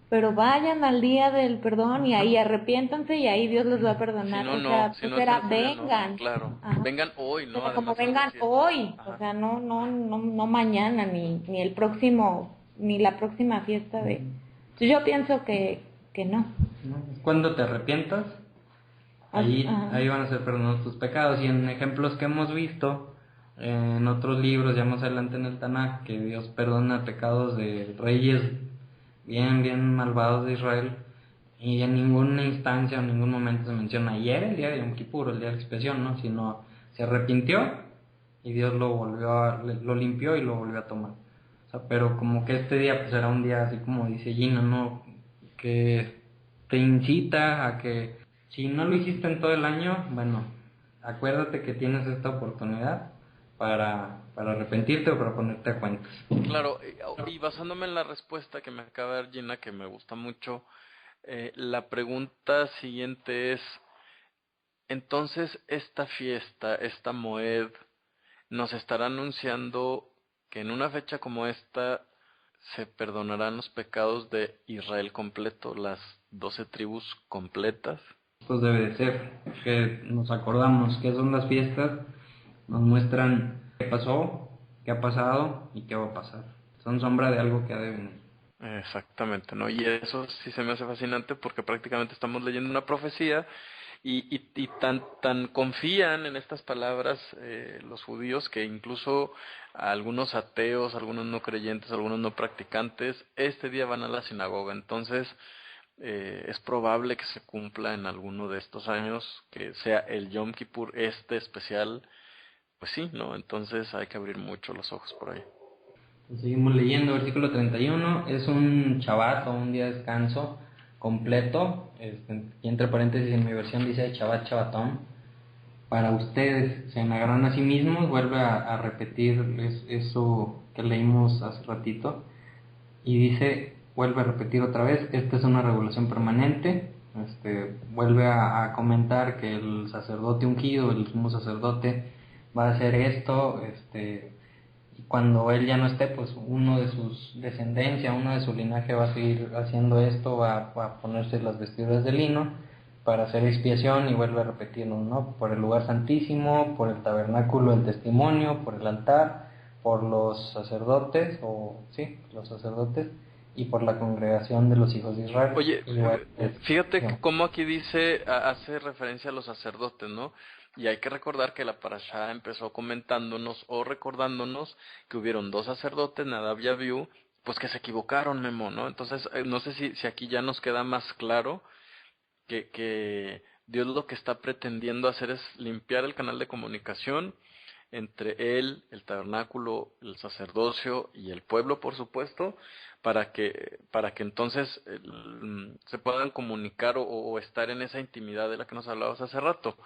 [SPEAKER 4] pero vayan al día del perdón y ahí arrepiéntanse y ahí Dios les va a perdonar,
[SPEAKER 3] Si no,
[SPEAKER 4] o sea,
[SPEAKER 3] si
[SPEAKER 4] pues
[SPEAKER 3] no es
[SPEAKER 4] era
[SPEAKER 3] ese día, no.
[SPEAKER 4] vengan.
[SPEAKER 3] Claro.
[SPEAKER 4] Ajá.
[SPEAKER 3] Vengan hoy, ¿no?
[SPEAKER 4] Pero como
[SPEAKER 3] Además es
[SPEAKER 4] vengan
[SPEAKER 3] decir,
[SPEAKER 4] hoy,
[SPEAKER 3] ajá.
[SPEAKER 4] o sea, no mañana, ni el próximo, ni la próxima fiesta de... Entonces yo pienso que no.
[SPEAKER 2] Cuando te arrepientas, ahí van a ser perdonados tus pecados. Y en ejemplos que hemos visto en otros libros, ya más adelante en el Tanaj, que Dios perdona pecados de reyes bien malvados de Israel, y en ninguna instancia o en ningún momento se menciona ayer el día de Yom Kippur, el día de la expiación, ¿no? Sino se arrepintió y Dios lo limpió y lo volvió a tomar. O sea, pero como que este día pues era un día así como dice Gina, ¿no? Que te incita a que si no lo hiciste en todo el año, bueno, acuérdate que tienes esta oportunidad para arrepentirte o para ponerte a cuentas.
[SPEAKER 3] Claro, y basándome en la respuesta que me acaba de dar Gina, que me gusta mucho, la pregunta siguiente es, entonces esta fiesta, esta Moed, nos estará anunciando que en una fecha como esta se perdonarán los pecados de Israel completo, las 12 tribus completas.
[SPEAKER 2] Pues debe de ser, que nos acordamos que son las fiestas, nos muestran qué pasó, qué ha pasado y qué va a pasar. Son sombra de algo que ha de venir.
[SPEAKER 3] Exactamente, ¿no? Y eso sí se me hace fascinante porque prácticamente estamos leyendo una profecía y tan confían en estas palabras los judíos que incluso algunos ateos, algunos no creyentes, algunos no practicantes, este día van a la sinagoga. Entonces, es probable que se cumpla en alguno de estos años, que sea el Yom Kippur especial. Pues sí, ¿no? Entonces hay que abrir mucho los ojos por ahí.
[SPEAKER 2] Seguimos leyendo, versículo 31, es un Shabbat o un día de descanso completo, y entre paréntesis en mi versión dice Shabbat Shabbatón, para ustedes, se negarán a sí mismos, vuelve a repetir eso que leímos hace ratito, y dice, vuelve a repetir otra vez, esta es una regulación permanente, vuelve a comentar que el sacerdote ungido, el sumo sacerdote, va a hacer esto, y cuando él ya no esté, pues uno de sus descendencia, uno de su linaje va a seguir haciendo esto, va a ponerse las vestiduras de lino para hacer expiación, y vuelve a repetirlo, ¿no? Por el lugar santísimo, por el tabernáculo del testimonio, por el altar, por los sacerdotes, los sacerdotes, y por la congregación de los hijos de Israel.
[SPEAKER 3] Oye, fíjate cómo aquí hace referencia a los sacerdotes, ¿no? Y hay que recordar que la Parashá empezó comentándonos o recordándonos que hubieron dos sacerdotes, Nadab y Abiú, pues que se equivocaron, Memo, ¿no? Entonces, no sé si aquí ya nos queda más claro que Dios lo que está pretendiendo hacer es limpiar el canal de comunicación entre él, el tabernáculo, el sacerdocio y el pueblo, por supuesto, para que entonces se puedan comunicar o estar en esa intimidad de la que nos hablabas hace rato.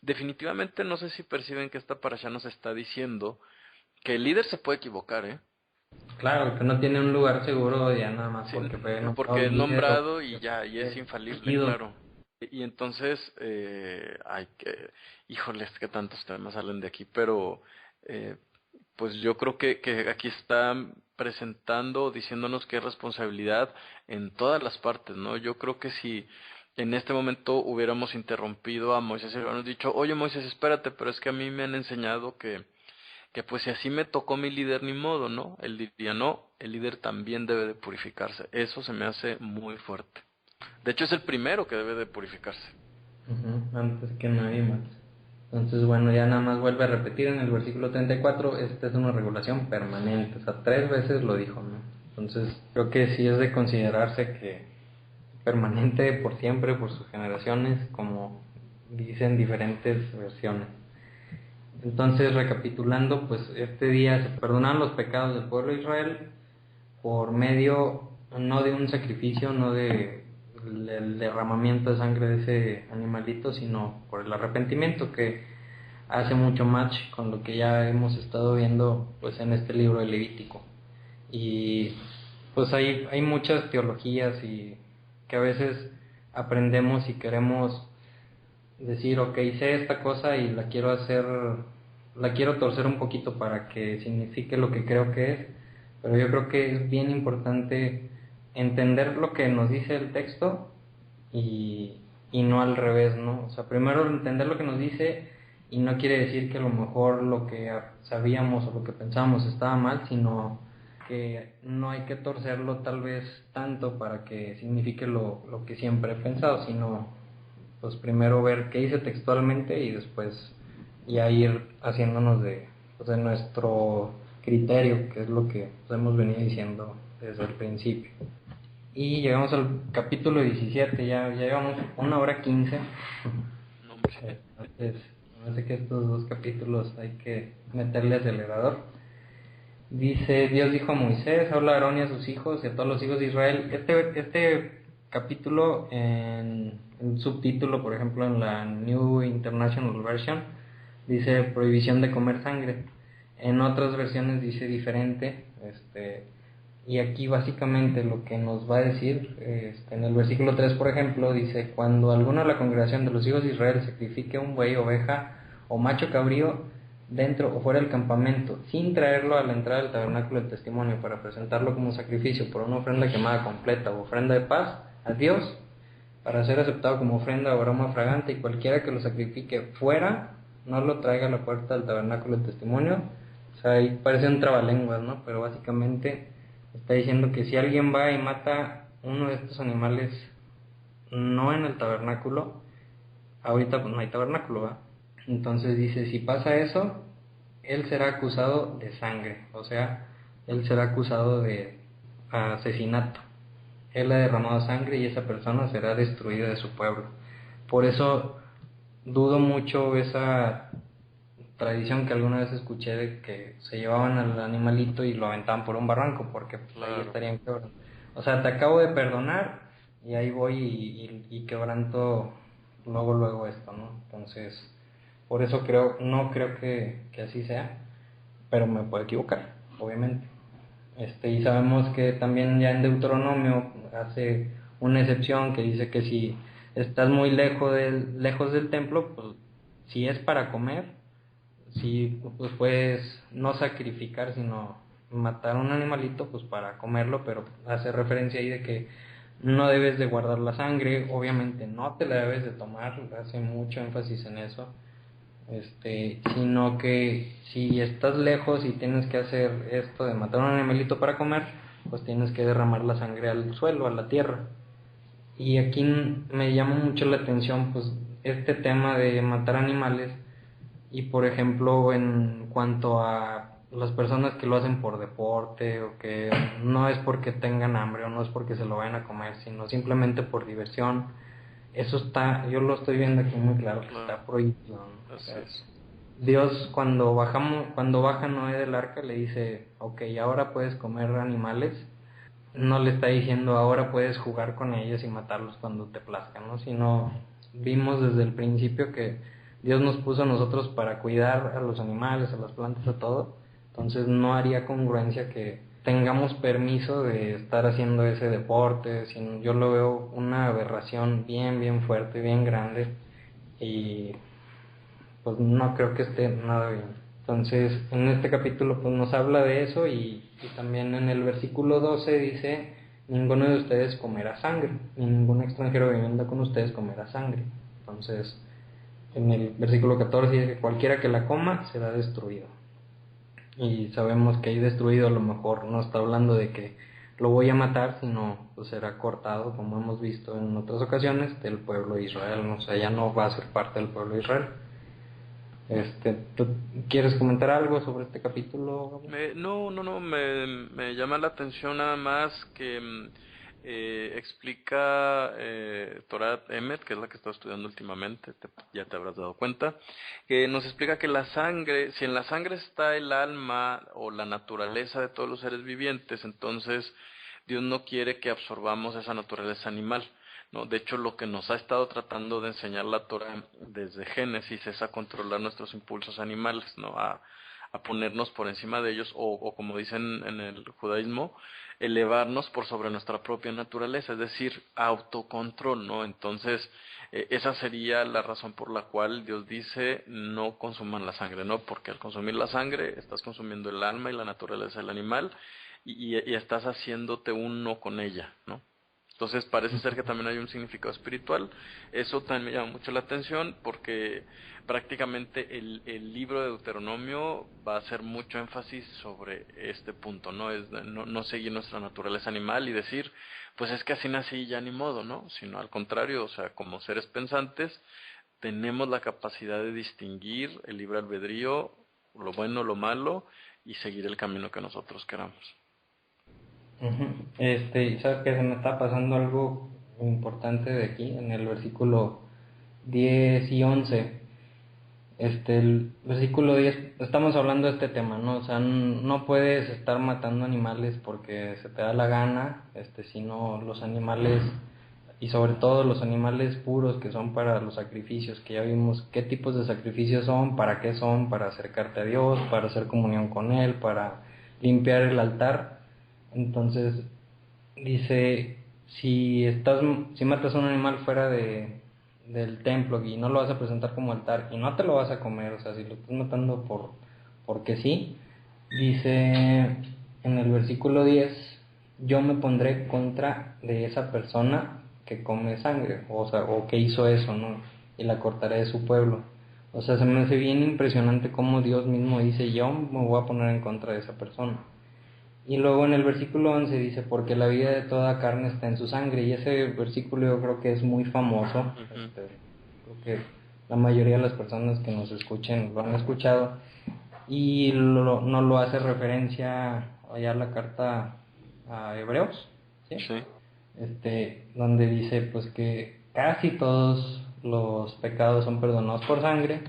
[SPEAKER 3] Definitivamente no sé si perciben que esta parashá nos está diciendo que el líder se puede equivocar, ¿eh?
[SPEAKER 2] Claro, que no tiene un lugar seguro ya nada más
[SPEAKER 3] Sí,
[SPEAKER 2] porque
[SPEAKER 3] es nombrado y es infalible, claro. Y entonces híjoles, que tantos temas salen de aquí, pero pues yo creo que aquí están presentando, diciéndonos que es responsabilidad en todas las partes, ¿no? Yo creo que si en este momento hubiéramos interrumpido a Moisés y le hubiéramos dicho, oye Moisés, espérate, pero es que a mí me han enseñado que pues si así me tocó mi líder, ni modo, ¿no? Él diría, no, el líder también debe de purificarse. Eso se me hace muy fuerte. De hecho, es el primero que debe de purificarse.
[SPEAKER 2] Antes que nadie más. Entonces, bueno, ya nada más vuelve a repetir en el versículo 34, esta es una regulación permanente, o sea, 3 veces lo dijo, ¿no? Entonces, creo que sí es de considerarse que permanente por siempre, por sus generaciones, como dicen diferentes versiones. Entonces, recapitulando, pues este día se perdonan los pecados del pueblo de Israel por medio, no de un sacrificio, no de el derramamiento de sangre de ese animalito, sino por el arrepentimiento, que hace mucho match con lo que ya hemos estado viendo pues en este libro de Levítico. Y pues hay muchas teologías y que a veces aprendemos y queremos decir, ok, sé esta cosa y la quiero torcer un poquito para que signifique lo que creo que es, pero yo creo que es bien importante entender lo que nos dice el texto y no al revés, ¿no? O sea, primero entender lo que nos dice, y no quiere decir que a lo mejor lo que sabíamos o lo que pensábamos estaba mal, sino que no hay que torcerlo tal vez tanto para que signifique lo que siempre he pensado, sino pues primero ver qué dice textualmente y después ya ir haciéndonos de nuestro criterio, que es lo que hemos venido diciendo desde el principio. Y llegamos al capítulo 17, ya llevamos 1:15. Entonces, me parece que estos 2 capítulos hay que meterle acelerador. Dice, Dios dijo a Moisés, habla a Aarón y a sus hijos y a todos los hijos de Israel. Este capítulo en subtítulo, por ejemplo, en la New International Version, dice prohibición de comer sangre. En otras versiones dice diferente, y aquí básicamente lo que nos va a decir, en el versículo 3, por ejemplo, dice, cuando alguno de la congregación de los hijos de Israel sacrifique un buey, oveja o macho cabrío dentro o fuera del campamento, sin traerlo a la entrada del tabernáculo del testimonio para presentarlo como sacrificio por una ofrenda quemada completa o ofrenda de paz a Dios, para ser aceptado como ofrenda o aroma fragante, y cualquiera que lo sacrifique fuera, no lo traiga a la puerta del tabernáculo del testimonio, sea, ahí parece un trabalenguas, ¿no? Pero básicamente está diciendo que si alguien va y mata uno de estos animales, no en el tabernáculo, ahorita pues no hay tabernáculo, ¿va? Entonces dice, si pasa eso, él será acusado de sangre, o sea, él será acusado de asesinato. Él ha derramado sangre y esa persona será destruida de su pueblo. Por eso dudo mucho esa tradición que alguna vez escuché de que se llevaban al animalito y lo aventaban por un barranco, porque ahí estarían quebrando. O sea, te acabo de perdonar y ahí voy y quebranto luego esto, ¿no? Entonces, por eso no creo que así sea, pero me puedo equivocar, obviamente. Y sabemos que también ya en Deuteronomio hace una excepción que dice que si estás muy lejos del templo, pues si es para comer, si pues puedes no sacrificar, sino matar un animalito pues para comerlo, pero hace referencia ahí de que no debes de guardar la sangre, obviamente no te la debes de tomar, hace mucho énfasis en eso. Sino que si estás lejos y tienes que hacer esto de matar un animalito para comer, pues tienes que derramar la sangre al suelo, a la tierra. Y aquí me llama mucho la atención pues este tema de matar animales y por ejemplo en cuanto a las personas que lo hacen por deporte o que no es porque tengan hambre o no es porque se lo vayan a comer, sino simplemente por diversión. Eso yo lo estoy viendo aquí muy claro que está prohibido, ¿no? O sea, Dios cuando baja Noé del arca le dice, ok, ahora puedes comer animales, no le está diciendo ahora puedes jugar con ellos y matarlos cuando te plazca, ¿no? Sino vimos desde el principio que Dios nos puso a nosotros para cuidar a los animales, a las plantas, a todo, entonces no haría congruencia que tengamos permiso de estar haciendo ese deporte, sino yo lo veo una aberración bien fuerte, bien grande y pues no creo que esté nada bien. Entonces en este capítulo pues nos habla de eso y también en el versículo 12 dice, ninguno de ustedes comerá sangre, ningún extranjero viviendo con ustedes comerá sangre. Entonces en el versículo 14 dice que cualquiera que la coma será destruido. Y sabemos que ahí destruido a lo mejor no está hablando de que lo voy a matar, sino pues será cortado, como hemos visto en otras ocasiones, del pueblo de Israel, ¿no? O sea, ya no va a ser parte del pueblo de Israel. ¿Tú quieres comentar algo sobre este capítulo?
[SPEAKER 3] No, me llama la atención nada más que explica Torat Emet, que es la que estoy estudiando últimamente, ya te habrás dado cuenta, que nos explica que la sangre, si en la sangre está el alma o la naturaleza de todos los seres vivientes, entonces Dios no quiere que absorbamos esa naturaleza animal. No, de hecho, lo que nos ha estado tratando de enseñar la Torah desde Génesis es a controlar nuestros impulsos animales, ¿no? A ponernos por encima de ellos o como dicen en el judaísmo, elevarnos por sobre nuestra propia naturaleza, es decir, autocontrol, ¿no? Entonces, esa sería la razón por la cual Dios dice no consuman la sangre, ¿no? Porque al consumir la sangre estás consumiendo el alma y la naturaleza del animal y estás haciéndote uno con ella, ¿no? Entonces parece ser que también hay un significado espiritual. Eso también me llama mucho la atención porque prácticamente el libro de Deuteronomio va a hacer mucho énfasis sobre este punto, ¿no? Es no seguir nuestra naturaleza animal y decir, pues es que así nací y ya ni modo, ¿no? Sino al contrario, o sea, como seres pensantes tenemos la capacidad de distinguir el libre albedrío, lo bueno, lo malo y seguir el camino que nosotros queramos.
[SPEAKER 2] ¿Sabes qué? Se me está pasando algo importante de aquí, en el versículo 10 y 11. El versículo 10, estamos hablando de este tema, ¿no? O sea, no puedes estar matando animales porque se te da la gana, sino los animales, y sobre todo los animales puros que son para los sacrificios, que ya vimos qué tipos de sacrificios son, para acercarte a Dios, para hacer comunión con Él, para limpiar el altar. Entonces dice, si matas a un animal fuera del templo y no lo vas a presentar como altar y no te lo vas a comer, o sea, si lo estás matando porque sí, dice en el versículo 10, yo me pondré contra de esa persona que come sangre, o sea, o que hizo eso, ¿no? Y la cortaré de su pueblo, O sea, se me hace bien impresionante cómo Dios mismo dice, yo me voy a poner en contra de esa persona. Y luego en el versículo 11 dice, porque la vida de toda carne está en su sangre. Y ese versículo yo creo que es muy famoso. Creo que la mayoría de las personas que nos escuchen lo han escuchado. Y no lo hace referencia allá a la carta a Hebreos, ¿sí?
[SPEAKER 3] Sí.
[SPEAKER 2] Donde dice pues que casi todos los pecados son perdonados por sangre,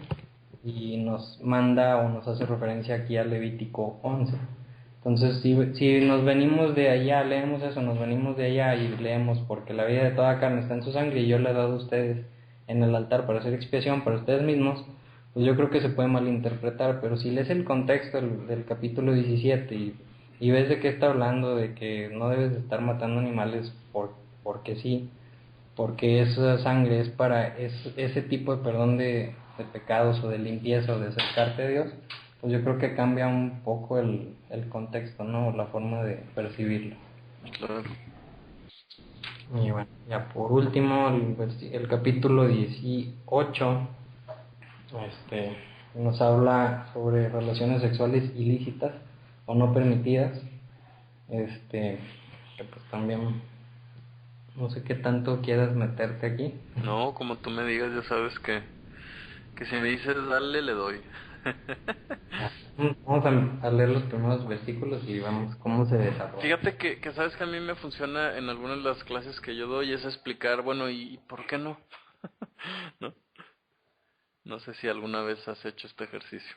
[SPEAKER 2] y nos manda o nos hace referencia aquí a Levítico 11. Entonces, si nos venimos de allá, leemos eso, nos venimos de allá y leemos, porque la vida de toda carne está en su sangre y yo le he dado a ustedes en el altar para hacer expiación para ustedes mismos, pues yo creo que se puede malinterpretar. Pero si lees el contexto del capítulo 17 y ves de qué está hablando, de que no debes de estar matando animales porque sí, porque esa sangre es para ese tipo de perdón de pecados o de limpieza o de acercarte a Dios, pues yo creo que cambia un poco el contexto, ¿no? La forma de percibirlo.
[SPEAKER 3] Claro.
[SPEAKER 2] Y bueno, ya por último, el capítulo 18 nos habla sobre relaciones sexuales ilícitas o no permitidas, que pues también no sé qué tanto quieras meterte aquí.
[SPEAKER 3] No, como tú me digas, ya sabes que si me dices dale, le doy.
[SPEAKER 2] Vamos a leer los primeros versículos y vamos cómo se desarrolla.
[SPEAKER 3] Fíjate que sabes que a mí me funciona en algunas de las clases que yo doy es explicar, bueno, ¿y por qué no? ¿No? No sé si alguna vez has hecho este ejercicio.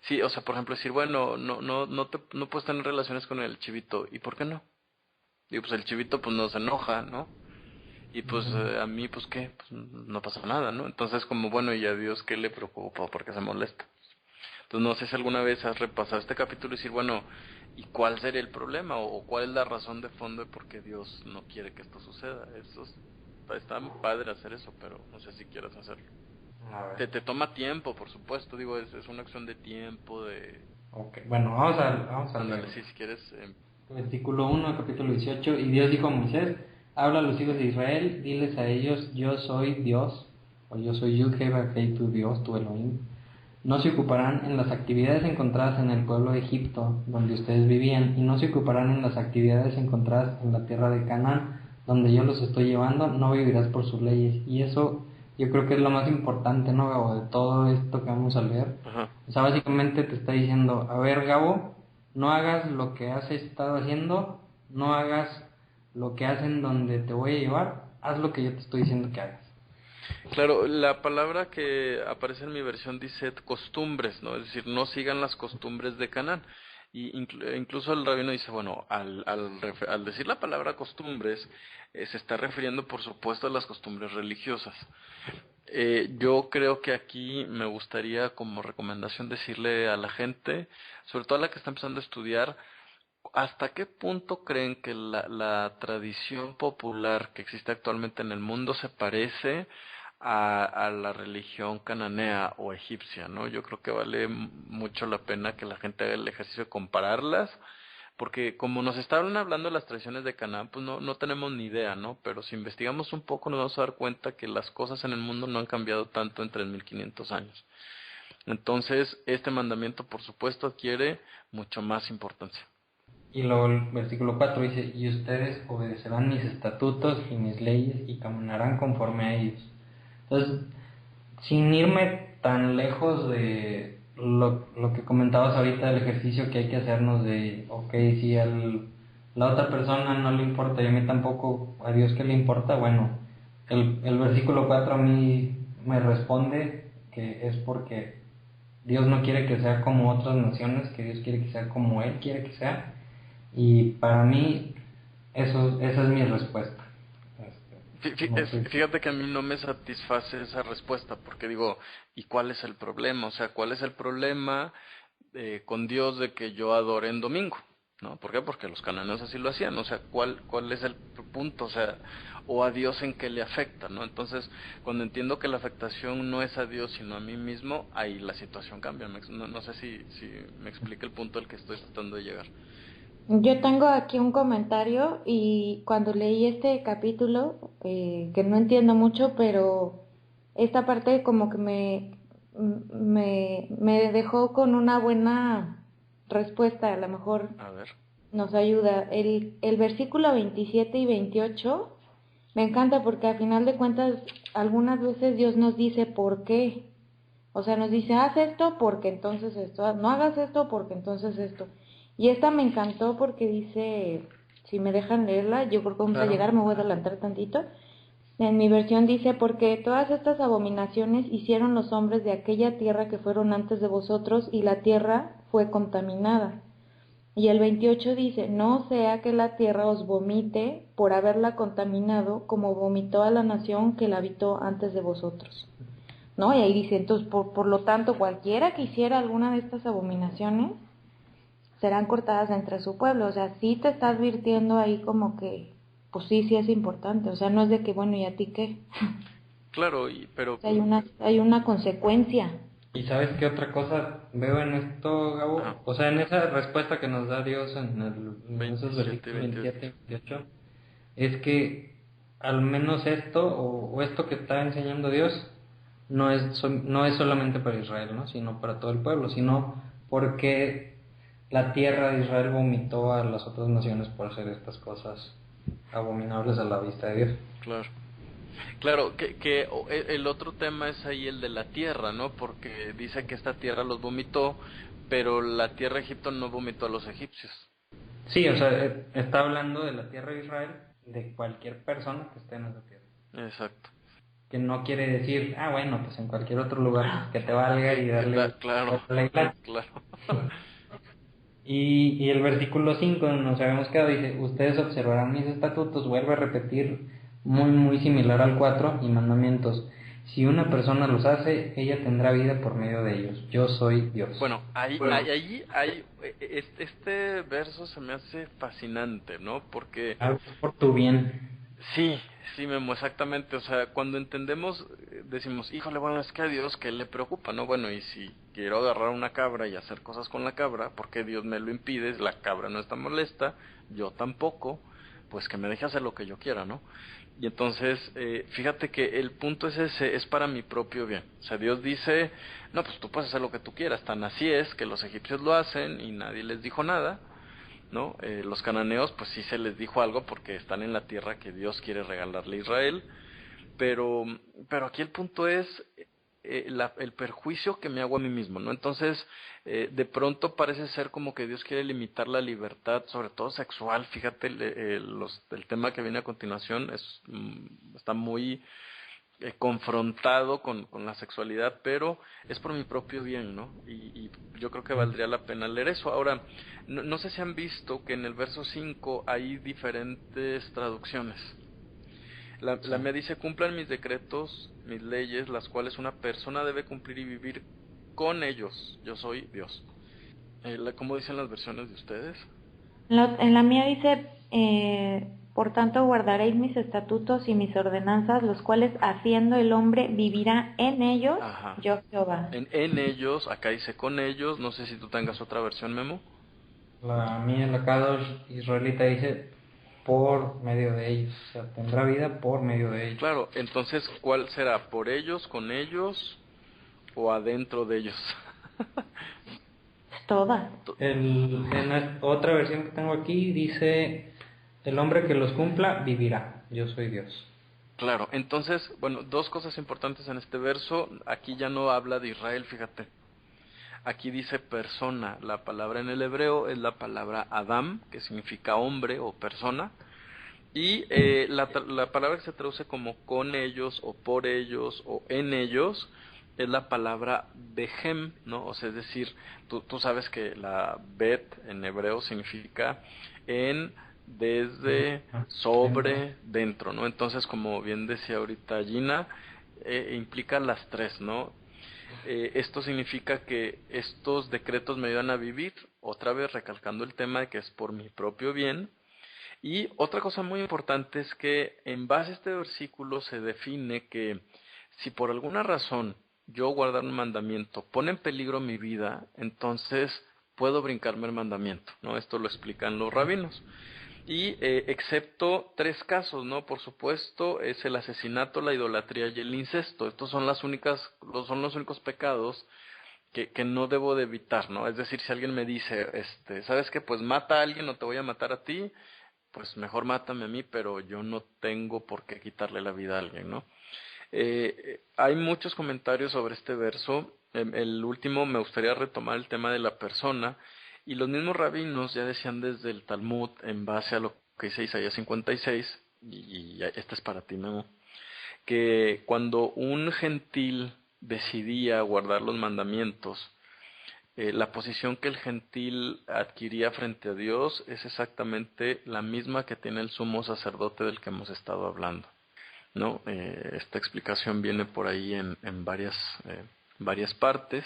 [SPEAKER 3] Sí, o sea, por ejemplo, decir, bueno, no puedes tener relaciones con el chivito, ¿y por qué no? Digo, pues el chivito pues no se enoja, ¿no? Y pues a mí, pues qué, pues no pasa nada, ¿no? Entonces como, bueno, ¿y a Dios qué le preocupa? ¿Por qué se molesta? Entonces no sé si alguna vez has repasado este capítulo y decir, bueno, ¿y cuál sería el problema? O cuál es la razón de fondo de por qué Dios no quiere que esto suceda. Está padre hacer eso, pero no sé si quieras hacerlo.
[SPEAKER 2] A ver.
[SPEAKER 3] Te toma tiempo, por supuesto, digo, es una acción de tiempo, de...
[SPEAKER 2] Ok, bueno, vamos a
[SPEAKER 3] Ándale,
[SPEAKER 2] leer.
[SPEAKER 3] sí, si quieres...
[SPEAKER 2] Versículo 1, capítulo 18. Y Dios dijo a Moisés, habla a los hijos de Israel, diles a ellos, yo soy Dios, o yo soy Yud-Heh-Vav-Heh, tu Dios, tu Elohim. No se ocuparán en las actividades encontradas en el pueblo de Egipto, donde ustedes vivían, y no se ocuparán en las actividades encontradas en la tierra de Canaán, donde yo los estoy llevando. No vivirás por sus leyes. Y eso yo creo que es lo más importante, ¿no, Gabo? De todo esto que vamos a leer.
[SPEAKER 3] Ajá.
[SPEAKER 2] O sea, básicamente te está diciendo, a ver, Gabo, no hagas lo que has estado haciendo, no hagas lo que hacen donde te voy a llevar, haz lo que yo te estoy diciendo que hagas.
[SPEAKER 3] Claro, la palabra que aparece en mi versión dice costumbres, ¿no? Es decir, no sigan las costumbres de Canaán. Y incluso el rabino dice, bueno, al decir la palabra costumbres, se está refiriendo, por supuesto, a las costumbres religiosas. Yo creo que aquí me gustaría, como recomendación, decirle a la gente, sobre todo a la que está empezando a estudiar, ¿hasta qué punto creen que la tradición popular que existe actualmente en el mundo se parece a la religión cananea o egipcia, ¿no? Yo creo que vale mucho la pena que la gente haga el ejercicio de compararlas, porque como nos estaban hablando de las tradiciones de Canaán, pues no tenemos ni idea, ¿no? Pero si investigamos un poco nos vamos a dar cuenta que las cosas en el mundo no han cambiado tanto en 3500 años. Entonces, este mandamiento, por supuesto, adquiere mucho más importancia.
[SPEAKER 2] Y luego el versículo 4 dice, y ustedes obedecerán mis estatutos y mis leyes y caminarán conforme a ellos. Entonces, sin irme tan lejos de lo que comentabas ahorita del ejercicio que hay que hacernos de, ok, si a la otra persona no le importa y a mí tampoco, a Dios que le importa, bueno, el versículo 4 a mí me responde que es porque Dios no quiere que sea como otras naciones, que Dios quiere que sea como Él quiere que sea. Y para mí, esa es mi respuesta.
[SPEAKER 3] Fíjate que a mí no me satisface esa respuesta, porque digo, ¿y cuál es el problema? O sea, ¿cuál es el problema con Dios de que yo adore en domingo? ¿No? ¿Por qué? Porque los cananeos así lo hacían. O sea, ¿cuál es el punto? O sea, o a Dios en qué le afecta, ¿no? Entonces, cuando entiendo que la afectación no es a Dios, sino a mí mismo, ahí la situación cambia. No sé si me explica el punto al que estoy tratando de llegar.
[SPEAKER 4] Yo tengo aquí un comentario y cuando leí este capítulo, que no entiendo mucho, pero esta parte como que me dejó con una buena respuesta, a lo mejor
[SPEAKER 3] A ver.
[SPEAKER 4] nos ayuda. El versículo 27 y 28 me encanta porque al final de cuentas algunas veces Dios nos dice por qué. O sea, nos dice, haz esto porque entonces esto, no hagas esto porque entonces esto. Y esta me encantó porque dice, si me dejan leerla, yo creo que vamos a
[SPEAKER 2] Claro.
[SPEAKER 4] llegar, me voy a adelantar tantito. En mi versión dice, porque todas estas abominaciones hicieron los hombres de aquella tierra que fueron antes de vosotros, y la tierra fue contaminada. Y el 28 dice, no sea que la tierra os vomite por haberla contaminado, como vomitó a la nación que la habitó antes de vosotros. ¿No? Y ahí dice, entonces, por lo tanto, cualquiera que hiciera alguna de estas abominaciones, serán cortadas de entre su pueblo. O sea, sí te está advirtiendo ahí como que, pues sí es importante. O sea, no es de que, bueno, ¿y a ti qué?
[SPEAKER 3] Claro, pero...
[SPEAKER 4] O sea, hay una consecuencia.
[SPEAKER 2] ¿Y sabes qué otra cosa veo en esto, Gabo?
[SPEAKER 3] Ajá.
[SPEAKER 2] O sea, en esa respuesta que nos da Dios en esos
[SPEAKER 3] 27,
[SPEAKER 2] versículos 27 y 28, es que al menos esto, o esto que está enseñando Dios, no es solamente para Israel, ¿no? Sino para todo el pueblo, sino porque la tierra de Israel vomitó a las otras naciones por hacer estas cosas abominables a la vista de Dios.
[SPEAKER 3] Claro. Claro, el otro tema es ahí el de la tierra, ¿no? Porque dice que esta tierra los vomitó, pero la tierra de Egipto no vomitó a los egipcios.
[SPEAKER 2] Sí, o sea, está hablando de la tierra de Israel, de cualquier persona que esté en esa tierra.
[SPEAKER 3] Exacto.
[SPEAKER 2] Que no quiere decir, bueno, pues en cualquier otro lugar que te valga y darle
[SPEAKER 3] Claro,
[SPEAKER 2] claro. Y el versículo 5 nos habíamos quedado, dice, ustedes observarán mis estatutos, vuelve a repetir muy similar al 4 y mandamientos. Si una persona los hace, ella tendrá vida por medio de ellos. Yo soy Dios.
[SPEAKER 3] Bueno, este verso se me hace fascinante, ¿no? Porque...
[SPEAKER 2] Algo por tu bien.
[SPEAKER 3] Sí, Memo, exactamente. O sea, cuando entendemos, decimos, híjole, bueno, es que a Dios, ¿qué le preocupa, no? Bueno, y si quiero agarrar una cabra y hacer cosas con la cabra, ¿por qué Dios me lo impide? La cabra no está molesta, yo tampoco, pues que me deje hacer lo que yo quiera, ¿no? Y entonces, fíjate que el punto es ese, es para mi propio bien. O sea, Dios dice, no, pues tú puedes hacer lo que tú quieras, tan así es que los egipcios lo hacen y nadie les dijo nada, ¿no? Los cananeos, pues sí se les dijo algo porque están en la tierra que Dios quiere regalarle a Israel, pero aquí el punto es el perjuicio que me hago a mí mismo, ¿no? Entonces, de pronto parece ser como que Dios quiere limitar la libertad, sobre todo sexual. Fíjate, el tema que viene a continuación está muy confrontado con la sexualidad, pero es por mi propio bien, ¿no? Y yo creo que valdría la pena leer eso. Ahora, no sé si han visto que en el verso 5 hay diferentes traducciones. La mía dice, cumplan mis decretos, mis leyes, las cuales una persona debe cumplir y vivir con ellos. Yo soy Dios. ¿Cómo dicen las versiones de ustedes?
[SPEAKER 4] En la mía dice, por tanto guardaréis mis estatutos y mis ordenanzas, los cuales haciendo el hombre vivirá en ellos.
[SPEAKER 3] Ajá.
[SPEAKER 4] Yo Jehová.
[SPEAKER 3] En ellos, acá dice con ellos. No sé si tú tengas otra versión, Memo.
[SPEAKER 2] La mía, la Kadosh israelita, dice por medio de ellos, o sea, tendrá vida por medio de ellos.
[SPEAKER 3] Claro, entonces, ¿cuál será? ¿Por ellos, con ellos o adentro de ellos?
[SPEAKER 4] Todas.
[SPEAKER 2] En otra versión que tengo aquí dice, el hombre que los cumpla vivirá, yo soy Dios.
[SPEAKER 3] Claro, entonces, bueno, dos cosas importantes en este verso. Aquí ya no habla de Israel, fíjate. Aquí dice persona. La palabra en el hebreo es la palabra Adam, que significa hombre o persona. Y la palabra que se traduce como con ellos o por ellos o en ellos es la palabra behem, ¿no? O sea, es decir, tú sabes que la bet en hebreo significa en, desde, sobre, dentro, ¿no? Entonces, como bien decía ahorita Gina, implica las tres, ¿no? Esto significa que estos decretos me ayudan a vivir, otra vez recalcando el tema de que es por mi propio bien. Y otra cosa muy importante es que en base a este versículo se define que si por alguna razón yo guardar un mandamiento pone en peligro mi vida, entonces puedo brincarme el mandamiento, ¿no? Esto lo explican los rabinos. Y excepto 3 casos, ¿no? Por supuesto, es el asesinato, la idolatría y el incesto. Estos son son los únicos pecados que no debo de evitar, ¿no? Es decir, si alguien me dice, ¿sabes qué? Pues mata a alguien, no te voy a matar a ti, pues mejor mátame a mí, pero yo no tengo por qué quitarle la vida a alguien, ¿no? Hay muchos comentarios sobre este verso. El último me gustaría retomar el tema de la persona, y los mismos rabinos ya decían desde el Talmud, en base a lo que dice Isaías 56, y este es para ti, Memo, que cuando un gentil decidía guardar los mandamientos, la posición que el gentil adquiría frente a Dios es exactamente la misma que tiene el sumo sacerdote del que hemos estado hablando, ¿no? Esta explicación viene por ahí en varias partes,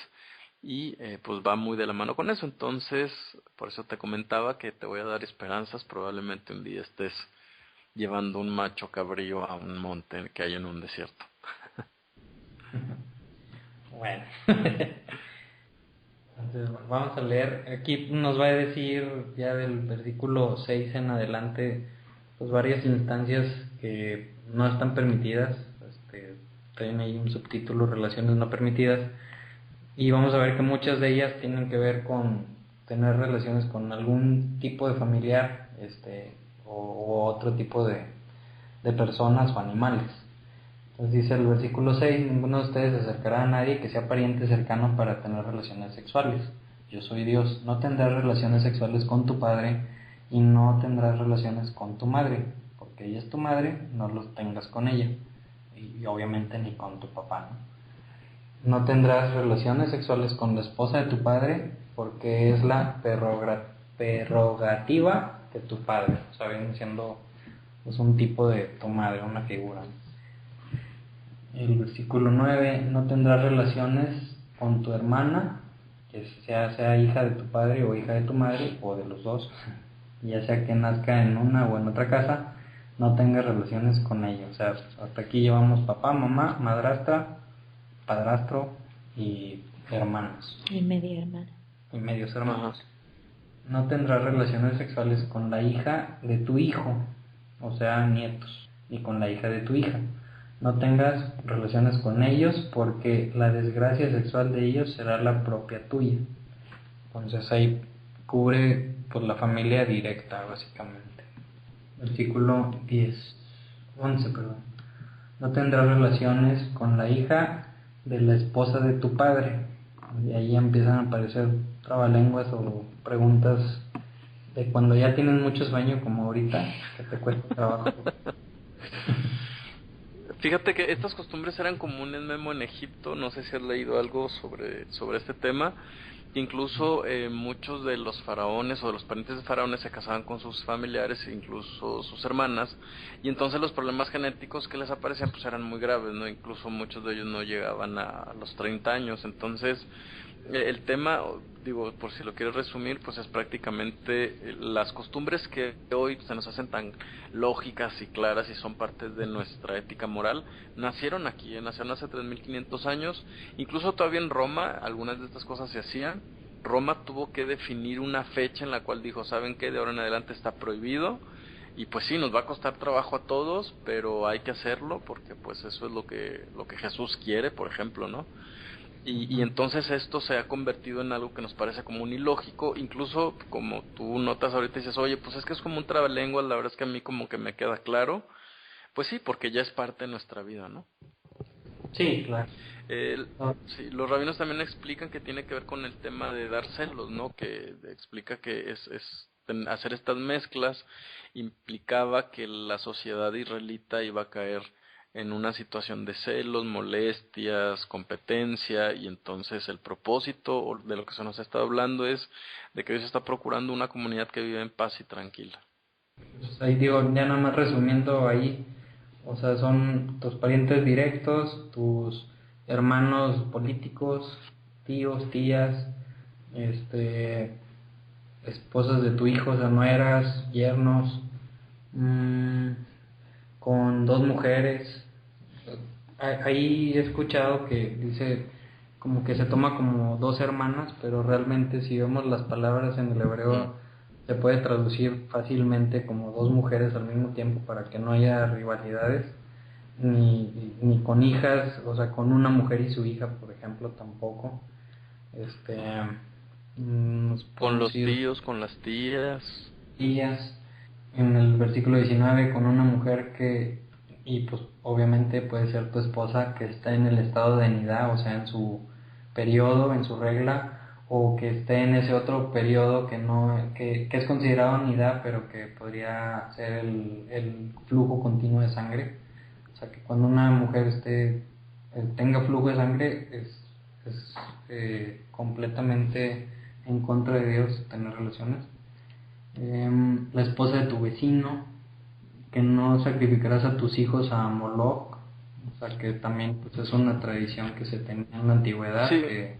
[SPEAKER 3] y pues va muy de la mano con eso. Entonces, por eso te comentaba que te voy a dar esperanzas. Probablemente un día estés llevando un macho cabrío a un monte que hay en un desierto.
[SPEAKER 2] Bueno. Entonces, vamos a leer. Aquí nos va a decir ya del versículo 6 en adelante, pues varias instancias que no están permitidas. Tienen ahí un subtítulo, relaciones no permitidas, y vamos a ver que muchas de ellas tienen que ver con tener relaciones con algún tipo de familiar, o otro tipo de personas o animales. Entonces dice el versículo 6: ninguno de ustedes se acercará a nadie que sea pariente cercano para tener relaciones sexuales. Yo soy Dios. No tendrás relaciones sexuales con tu padre, y no tendrás relaciones con tu madre, porque ella es tu madre. No los tengas con ella, y obviamente ni con tu papá, ¿no? No tendrás relaciones sexuales con la esposa de tu padre, porque es la prerrogativa de tu padre. O sea, viene siendo pues un tipo de tu madre, una figura. El versículo 9: no tendrás relaciones con tu hermana, que sea hija de tu padre o hija de tu madre, o de los dos, ya sea que nazca en una o en otra casa. No tengas relaciones con ella. O sea, hasta aquí llevamos papá, mamá, madrastra, padrastro y hermanos.
[SPEAKER 4] Y media hermana.
[SPEAKER 2] Y medios hermanos. No tendrás relaciones sexuales con la hija de tu hijo, o sea, nietos, y con la hija de tu hija. No tengas relaciones con ellos, porque la desgracia sexual de ellos será la propia tuya. Entonces ahí cubre pues la familia directa, básicamente. Versículo 11. No tendrás relaciones con la hija de la esposa de tu padre. Y ahí empiezan a aparecer trabalenguas o preguntas de cuando ya tienes mucho sueño, como ahorita, que te cuesta trabajo.
[SPEAKER 3] Fíjate que estas costumbres eran comunes, Memo, en Egipto. No sé si has leído algo sobre este tema. Incluso muchos de los faraones o de los parientes de faraones se casaban con sus familiares, incluso sus hermanas, y entonces los problemas genéticos que les aparecían pues eran muy graves, ¿no? Incluso muchos de ellos no llegaban a los 30 años. Entonces el tema, digo, por si lo quieres resumir, pues es prácticamente las costumbres que hoy se nos hacen tan lógicas y claras y son parte de nuestra ética moral, nacieron aquí, nacieron hace 3500 años. Incluso todavía en Roma algunas de estas cosas se hacían. Roma tuvo que definir una fecha en la cual dijo, ¿saben qué? De ahora en adelante está prohibido. Y pues sí, nos va a costar trabajo a todos, pero hay que hacerlo porque pues eso es lo que Jesús quiere, por ejemplo, ¿no? Y entonces esto se ha convertido en algo que nos parece como un ilógico. Incluso como tú notas ahorita y dices, oye, pues es que es como un trabalenguas, la verdad es que a mí como que me queda claro. Pues sí, porque ya es parte de nuestra vida, ¿no?
[SPEAKER 2] Sí, claro.
[SPEAKER 3] Sí, los rabinos también explican que tiene que ver con el tema de dar celos, ¿no? Que explica que hacer estas mezclas implicaba que la sociedad israelita iba a caer en una situación de celos, molestias, competencia, y entonces el propósito de lo que se nos ha estado hablando es de que Dios está procurando una comunidad que vive en paz y tranquila.
[SPEAKER 2] Pues ahí digo, ya nada más resumiendo ahí, o sea, son tus parientes directos, tus hermanos políticos, tíos, tías, esposas de tu hijo, o sea, nueras, yernos, con 2 mujeres. Ahí he escuchado que dice como que se toma como 2 hermanas, pero realmente si vemos las palabras en el hebreo se puede traducir fácilmente como dos mujeres al mismo tiempo para que no haya rivalidades, ni con hijas, o sea, con una mujer y su hija, por ejemplo, tampoco.
[SPEAKER 3] Con los tíos, con las tías.
[SPEAKER 2] En el versículo 19, con una mujer y pues obviamente puede ser tu esposa que está en el estado de nidá, o sea, en su periodo, en su regla, o que esté en ese otro periodo que es considerado nidá, pero que podría ser el flujo continuo de sangre. O sea, que cuando una mujer tenga flujo de sangre es completamente en contra de Dios tener relaciones. La esposa de tu vecino, que no sacrificarás a tus hijos a Moloch, o sea, que también pues es una tradición que se tenía en la antigüedad,
[SPEAKER 3] sí.
[SPEAKER 2] Que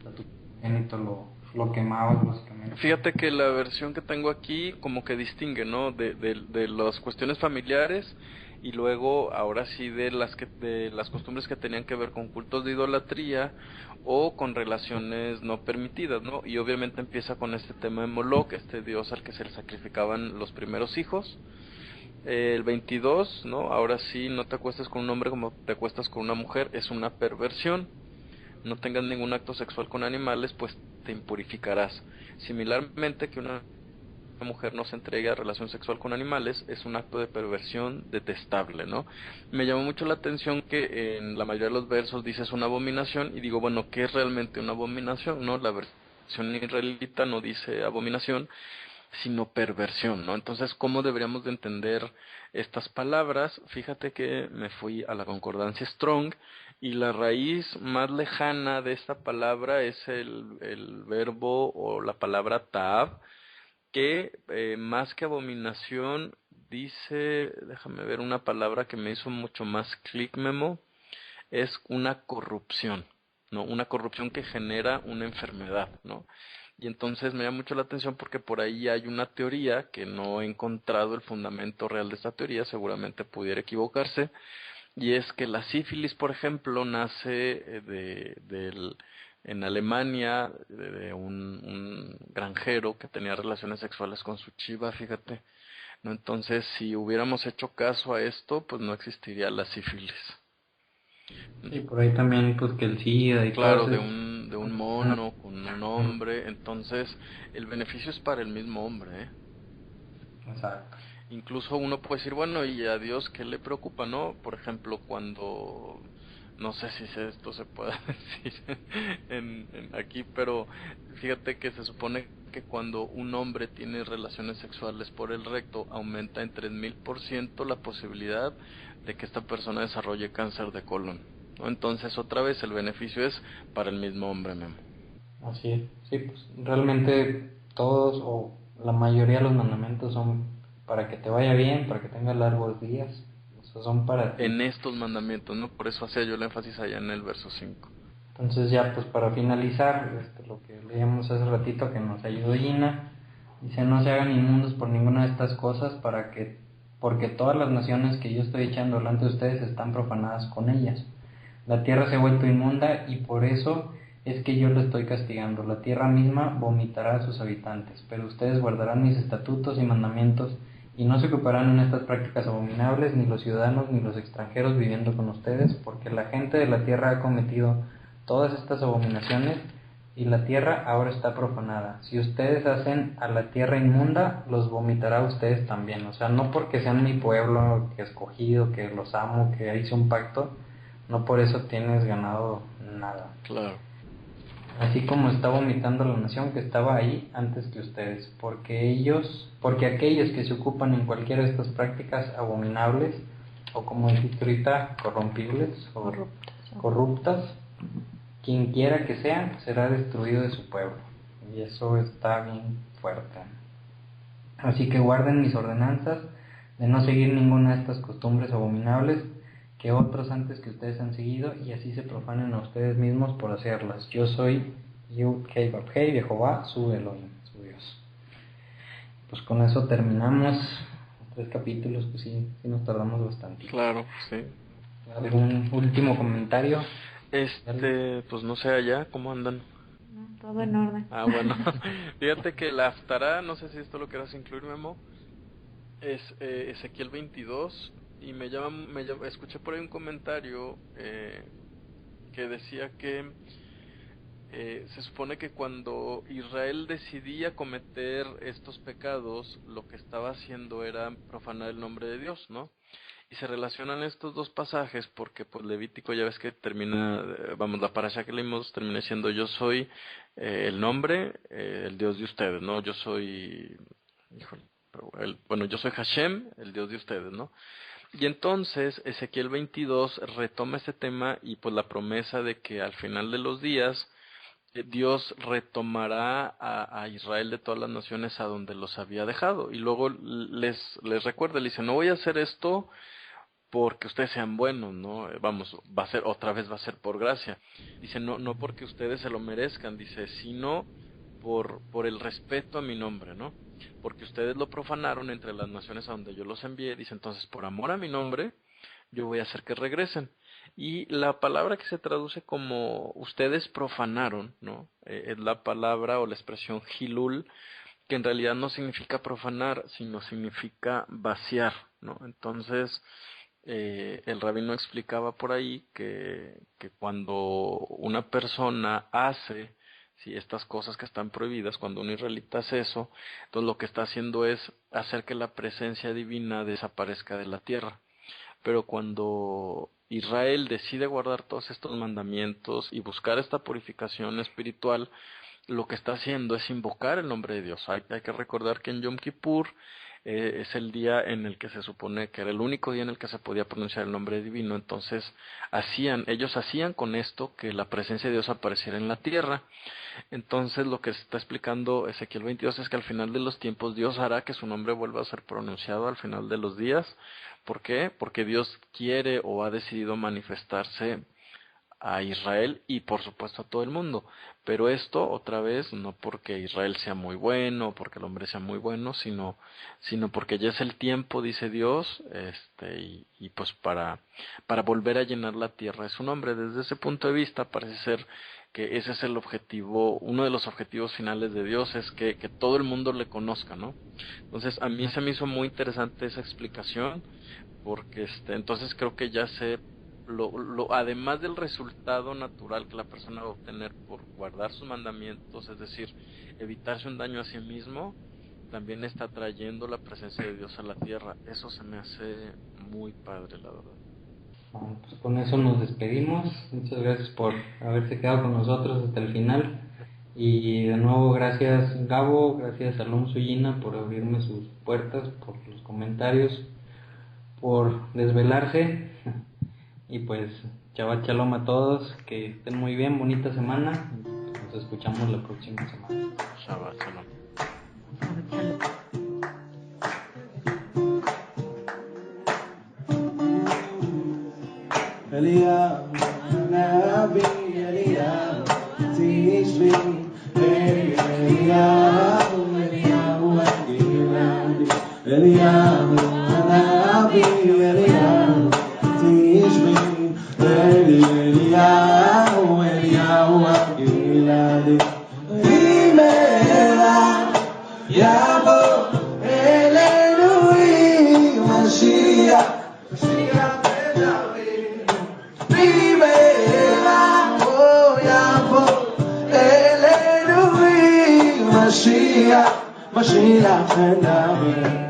[SPEAKER 2] a tu primogénito lo quemabas básicamente.
[SPEAKER 3] Fíjate que la versión que tengo aquí como que distingue, ¿no? De las cuestiones familiares, y luego ahora sí de las costumbres que tenían que ver con cultos de idolatría o con relaciones no permitidas, ¿no? Y obviamente empieza con este tema de Moloch, este dios al que se le sacrificaban los primeros hijos. El 22, ¿no? Ahora sí, no te acuestes con un hombre como te acuestas con una mujer, es una perversión. No tengas ningún acto sexual con animales, pues te impurificarás. Similarmente, que una mujer no se entregue a relación sexual con animales es un acto de perversión detestable, ¿no? Me llamó mucho la atención que en la mayoría de los versos dice es una abominación, y digo, bueno, ¿qué es realmente una abominación? ¿No? La versión israelita no dice abominación, sino perversión, ¿no? Entonces, ¿cómo deberíamos de entender estas palabras? Fíjate que me fui a la concordancia Strong, y la raíz más lejana de esta palabra es el verbo o la palabra ta'ab, que más que abominación dice, déjame ver una palabra que me hizo mucho más clic, Memo, es una corrupción, ¿no? Una corrupción que genera una enfermedad, ¿no? Y entonces me llama mucho la atención porque por ahí hay una teoría que no he encontrado el fundamento real de esta teoría, seguramente pudiera equivocarse, y es que la sífilis, por ejemplo, nace en Alemania de un granjero que tenía relaciones sexuales con su chiva, fíjate, ¿no? Entonces, si hubiéramos hecho caso a esto, pues no existiría la sífilis.
[SPEAKER 2] Y por ahí también, pues que el SIDA y
[SPEAKER 3] claro,
[SPEAKER 2] cosas.
[SPEAKER 3] de un mono con un hombre, entonces el beneficio es para el mismo hombre, ¿eh?
[SPEAKER 2] Exacto.
[SPEAKER 3] Incluso uno puede decir, bueno, ¿y a Dios qué le preocupa, no? Por ejemplo, cuando, no sé si esto se puede decir aquí, pero fíjate que se supone que cuando un hombre tiene relaciones sexuales por el recto, aumenta en 3000% la posibilidad de que esta persona desarrolle cáncer de colon, ¿no? Entonces, otra vez, el beneficio es para el mismo hombre, Memo.
[SPEAKER 2] Así es, sí, pues realmente todos o la mayoría de los mandamientos son para que te vaya bien, para que tengas largos días, o sea, son para ti.
[SPEAKER 3] En estos mandamientos, ¿no? Por eso hacía yo el énfasis allá en el verso 5.
[SPEAKER 2] Entonces ya pues para finalizar, lo que leíamos hace ratito que nos ayudó Gina, dice no se hagan inmundos por ninguna de estas cosas porque todas las naciones que yo estoy echando delante de ustedes están profanadas con ellas. La tierra se ha vuelto inmunda y por eso es que yo lo estoy castigando. La tierra misma vomitará a sus habitantes, pero ustedes guardarán mis estatutos y mandamientos y no se ocuparán en estas prácticas abominables, ni los ciudadanos ni los extranjeros viviendo con ustedes, porque la gente de la tierra ha cometido todas estas abominaciones y la tierra ahora está profanada. Si ustedes hacen a la tierra inmunda, los vomitará a ustedes también. O sea, no porque sean mi pueblo, que escogido, que los amo, que hice un pacto, no por eso tienes ganado nada.
[SPEAKER 3] Claro.
[SPEAKER 2] Así como está vomitando la nación que estaba ahí antes que ustedes, porque aquellos que se ocupan en cualquiera de estas prácticas abominables, o como dijiste ahorita, corrompibles o corruptas, quien quiera que sean, será destruido de su pueblo. Y eso está bien fuerte. Así que guarden mis ordenanzas de no seguir ninguna de estas costumbres abominables que otros antes que ustedes han seguido, y así se profanen a ustedes mismos por hacerlas. Yo soy Yud-Hei Vab-Hei de Jehová, su Elohim, su Dios. Pues con eso terminamos 3 capítulos, pues sí nos tardamos bastante.
[SPEAKER 3] Claro, sí.
[SPEAKER 2] ¿Algún último comentario?
[SPEAKER 3] Pues no sé allá, ¿cómo andan?
[SPEAKER 4] todo en orden.
[SPEAKER 3] Ah, bueno. Fíjate que la Haftará, no sé si esto lo quieras incluir, Memo, es Ezequiel 22, y escuché por ahí un comentario que decía que se supone que cuando Israel decidía cometer estos pecados, lo que estaba haciendo era profanar el nombre de Dios, ¿no? Y se relacionan estos dos pasajes porque pues Levítico ya ves que termina, la parasha que leímos termina diciendo yo soy el nombre, el Dios de ustedes, ¿no? Yo soy, yo soy Hashem, el Dios de ustedes, ¿no? Y entonces Ezequiel 22 retoma este tema y pues la promesa de que al final de los días Dios retomará a Israel de todas las naciones a donde los había dejado. Y luego les recuerda, le dice, no voy a hacer esto porque ustedes sean buenos, ¿no? Va a ser por gracia. Dice, no porque ustedes se lo merezcan, dice, sino por el respeto a mi nombre, ¿no? Porque ustedes lo profanaron entre las naciones a donde yo los envié, dice, entonces por amor a mi nombre, yo voy a hacer que regresen. Y la palabra que se traduce como ustedes profanaron, ¿no? Es la palabra o la expresión hilul, que en realidad no significa profanar, sino significa vaciar, ¿no? Entonces, el rabino explicaba por ahí que cuando una persona hace estas cosas que están prohibidas, cuando un israelita hace eso, entonces lo que está haciendo es hacer que la presencia divina desaparezca de la tierra. Pero cuando Israel decide guardar todos estos mandamientos y buscar esta purificación espiritual, lo que está haciendo es invocar el nombre de Dios. Hay que recordar que en Yom Kippur es el día en el que se supone que era el único día en el que se podía pronunciar el nombre divino. Entonces ellos hacían con esto que la presencia de Dios apareciera en la tierra. Entonces lo que está explicando Ezequiel 22 es que al final de los tiempos Dios hará que su nombre vuelva a ser pronunciado al final de los días. ¿Por qué? Porque Dios quiere o ha decidido manifestarse a Israel y por supuesto a todo el mundo. Pero esto otra vez no porque Israel sea muy bueno, porque el hombre sea muy bueno, sino porque ya es el tiempo, dice Dios, y pues para volver a llenar la tierra de su nombre. Desde ese punto de vista parece ser que ese es el objetivo, uno de los objetivos finales de Dios es que todo el mundo le conozca, ¿no? Entonces a mí se me hizo muy interesante esa explicación porque entonces creo que ya además del resultado natural que la persona va a obtener por guardar sus mandamientos, es decir, evitarse un daño a sí mismo, también está trayendo la presencia de Dios a la tierra. Eso se me hace muy padre, la verdad.
[SPEAKER 2] Bueno, pues con eso nos despedimos. Muchas gracias por haberse quedado con nosotros hasta el final. Y de nuevo, gracias Gabo, gracias Alonso y Gina por abrirme sus puertas, por los comentarios, por desvelarse. Y pues, Shabbat Shalom a todos, que estén muy bien, bonita semana. Nos escuchamos la próxima semana.
[SPEAKER 3] Shabbat Shalom.
[SPEAKER 1] Eliyahu Nabi, Eliyahu Tishri, Eliyahu Eliyahu Nabi, Eliyahu Tishri, Eliyahu Giladi, Imela Yabo Elenu Mashiach. Mashiach, Mashiach, and Amen.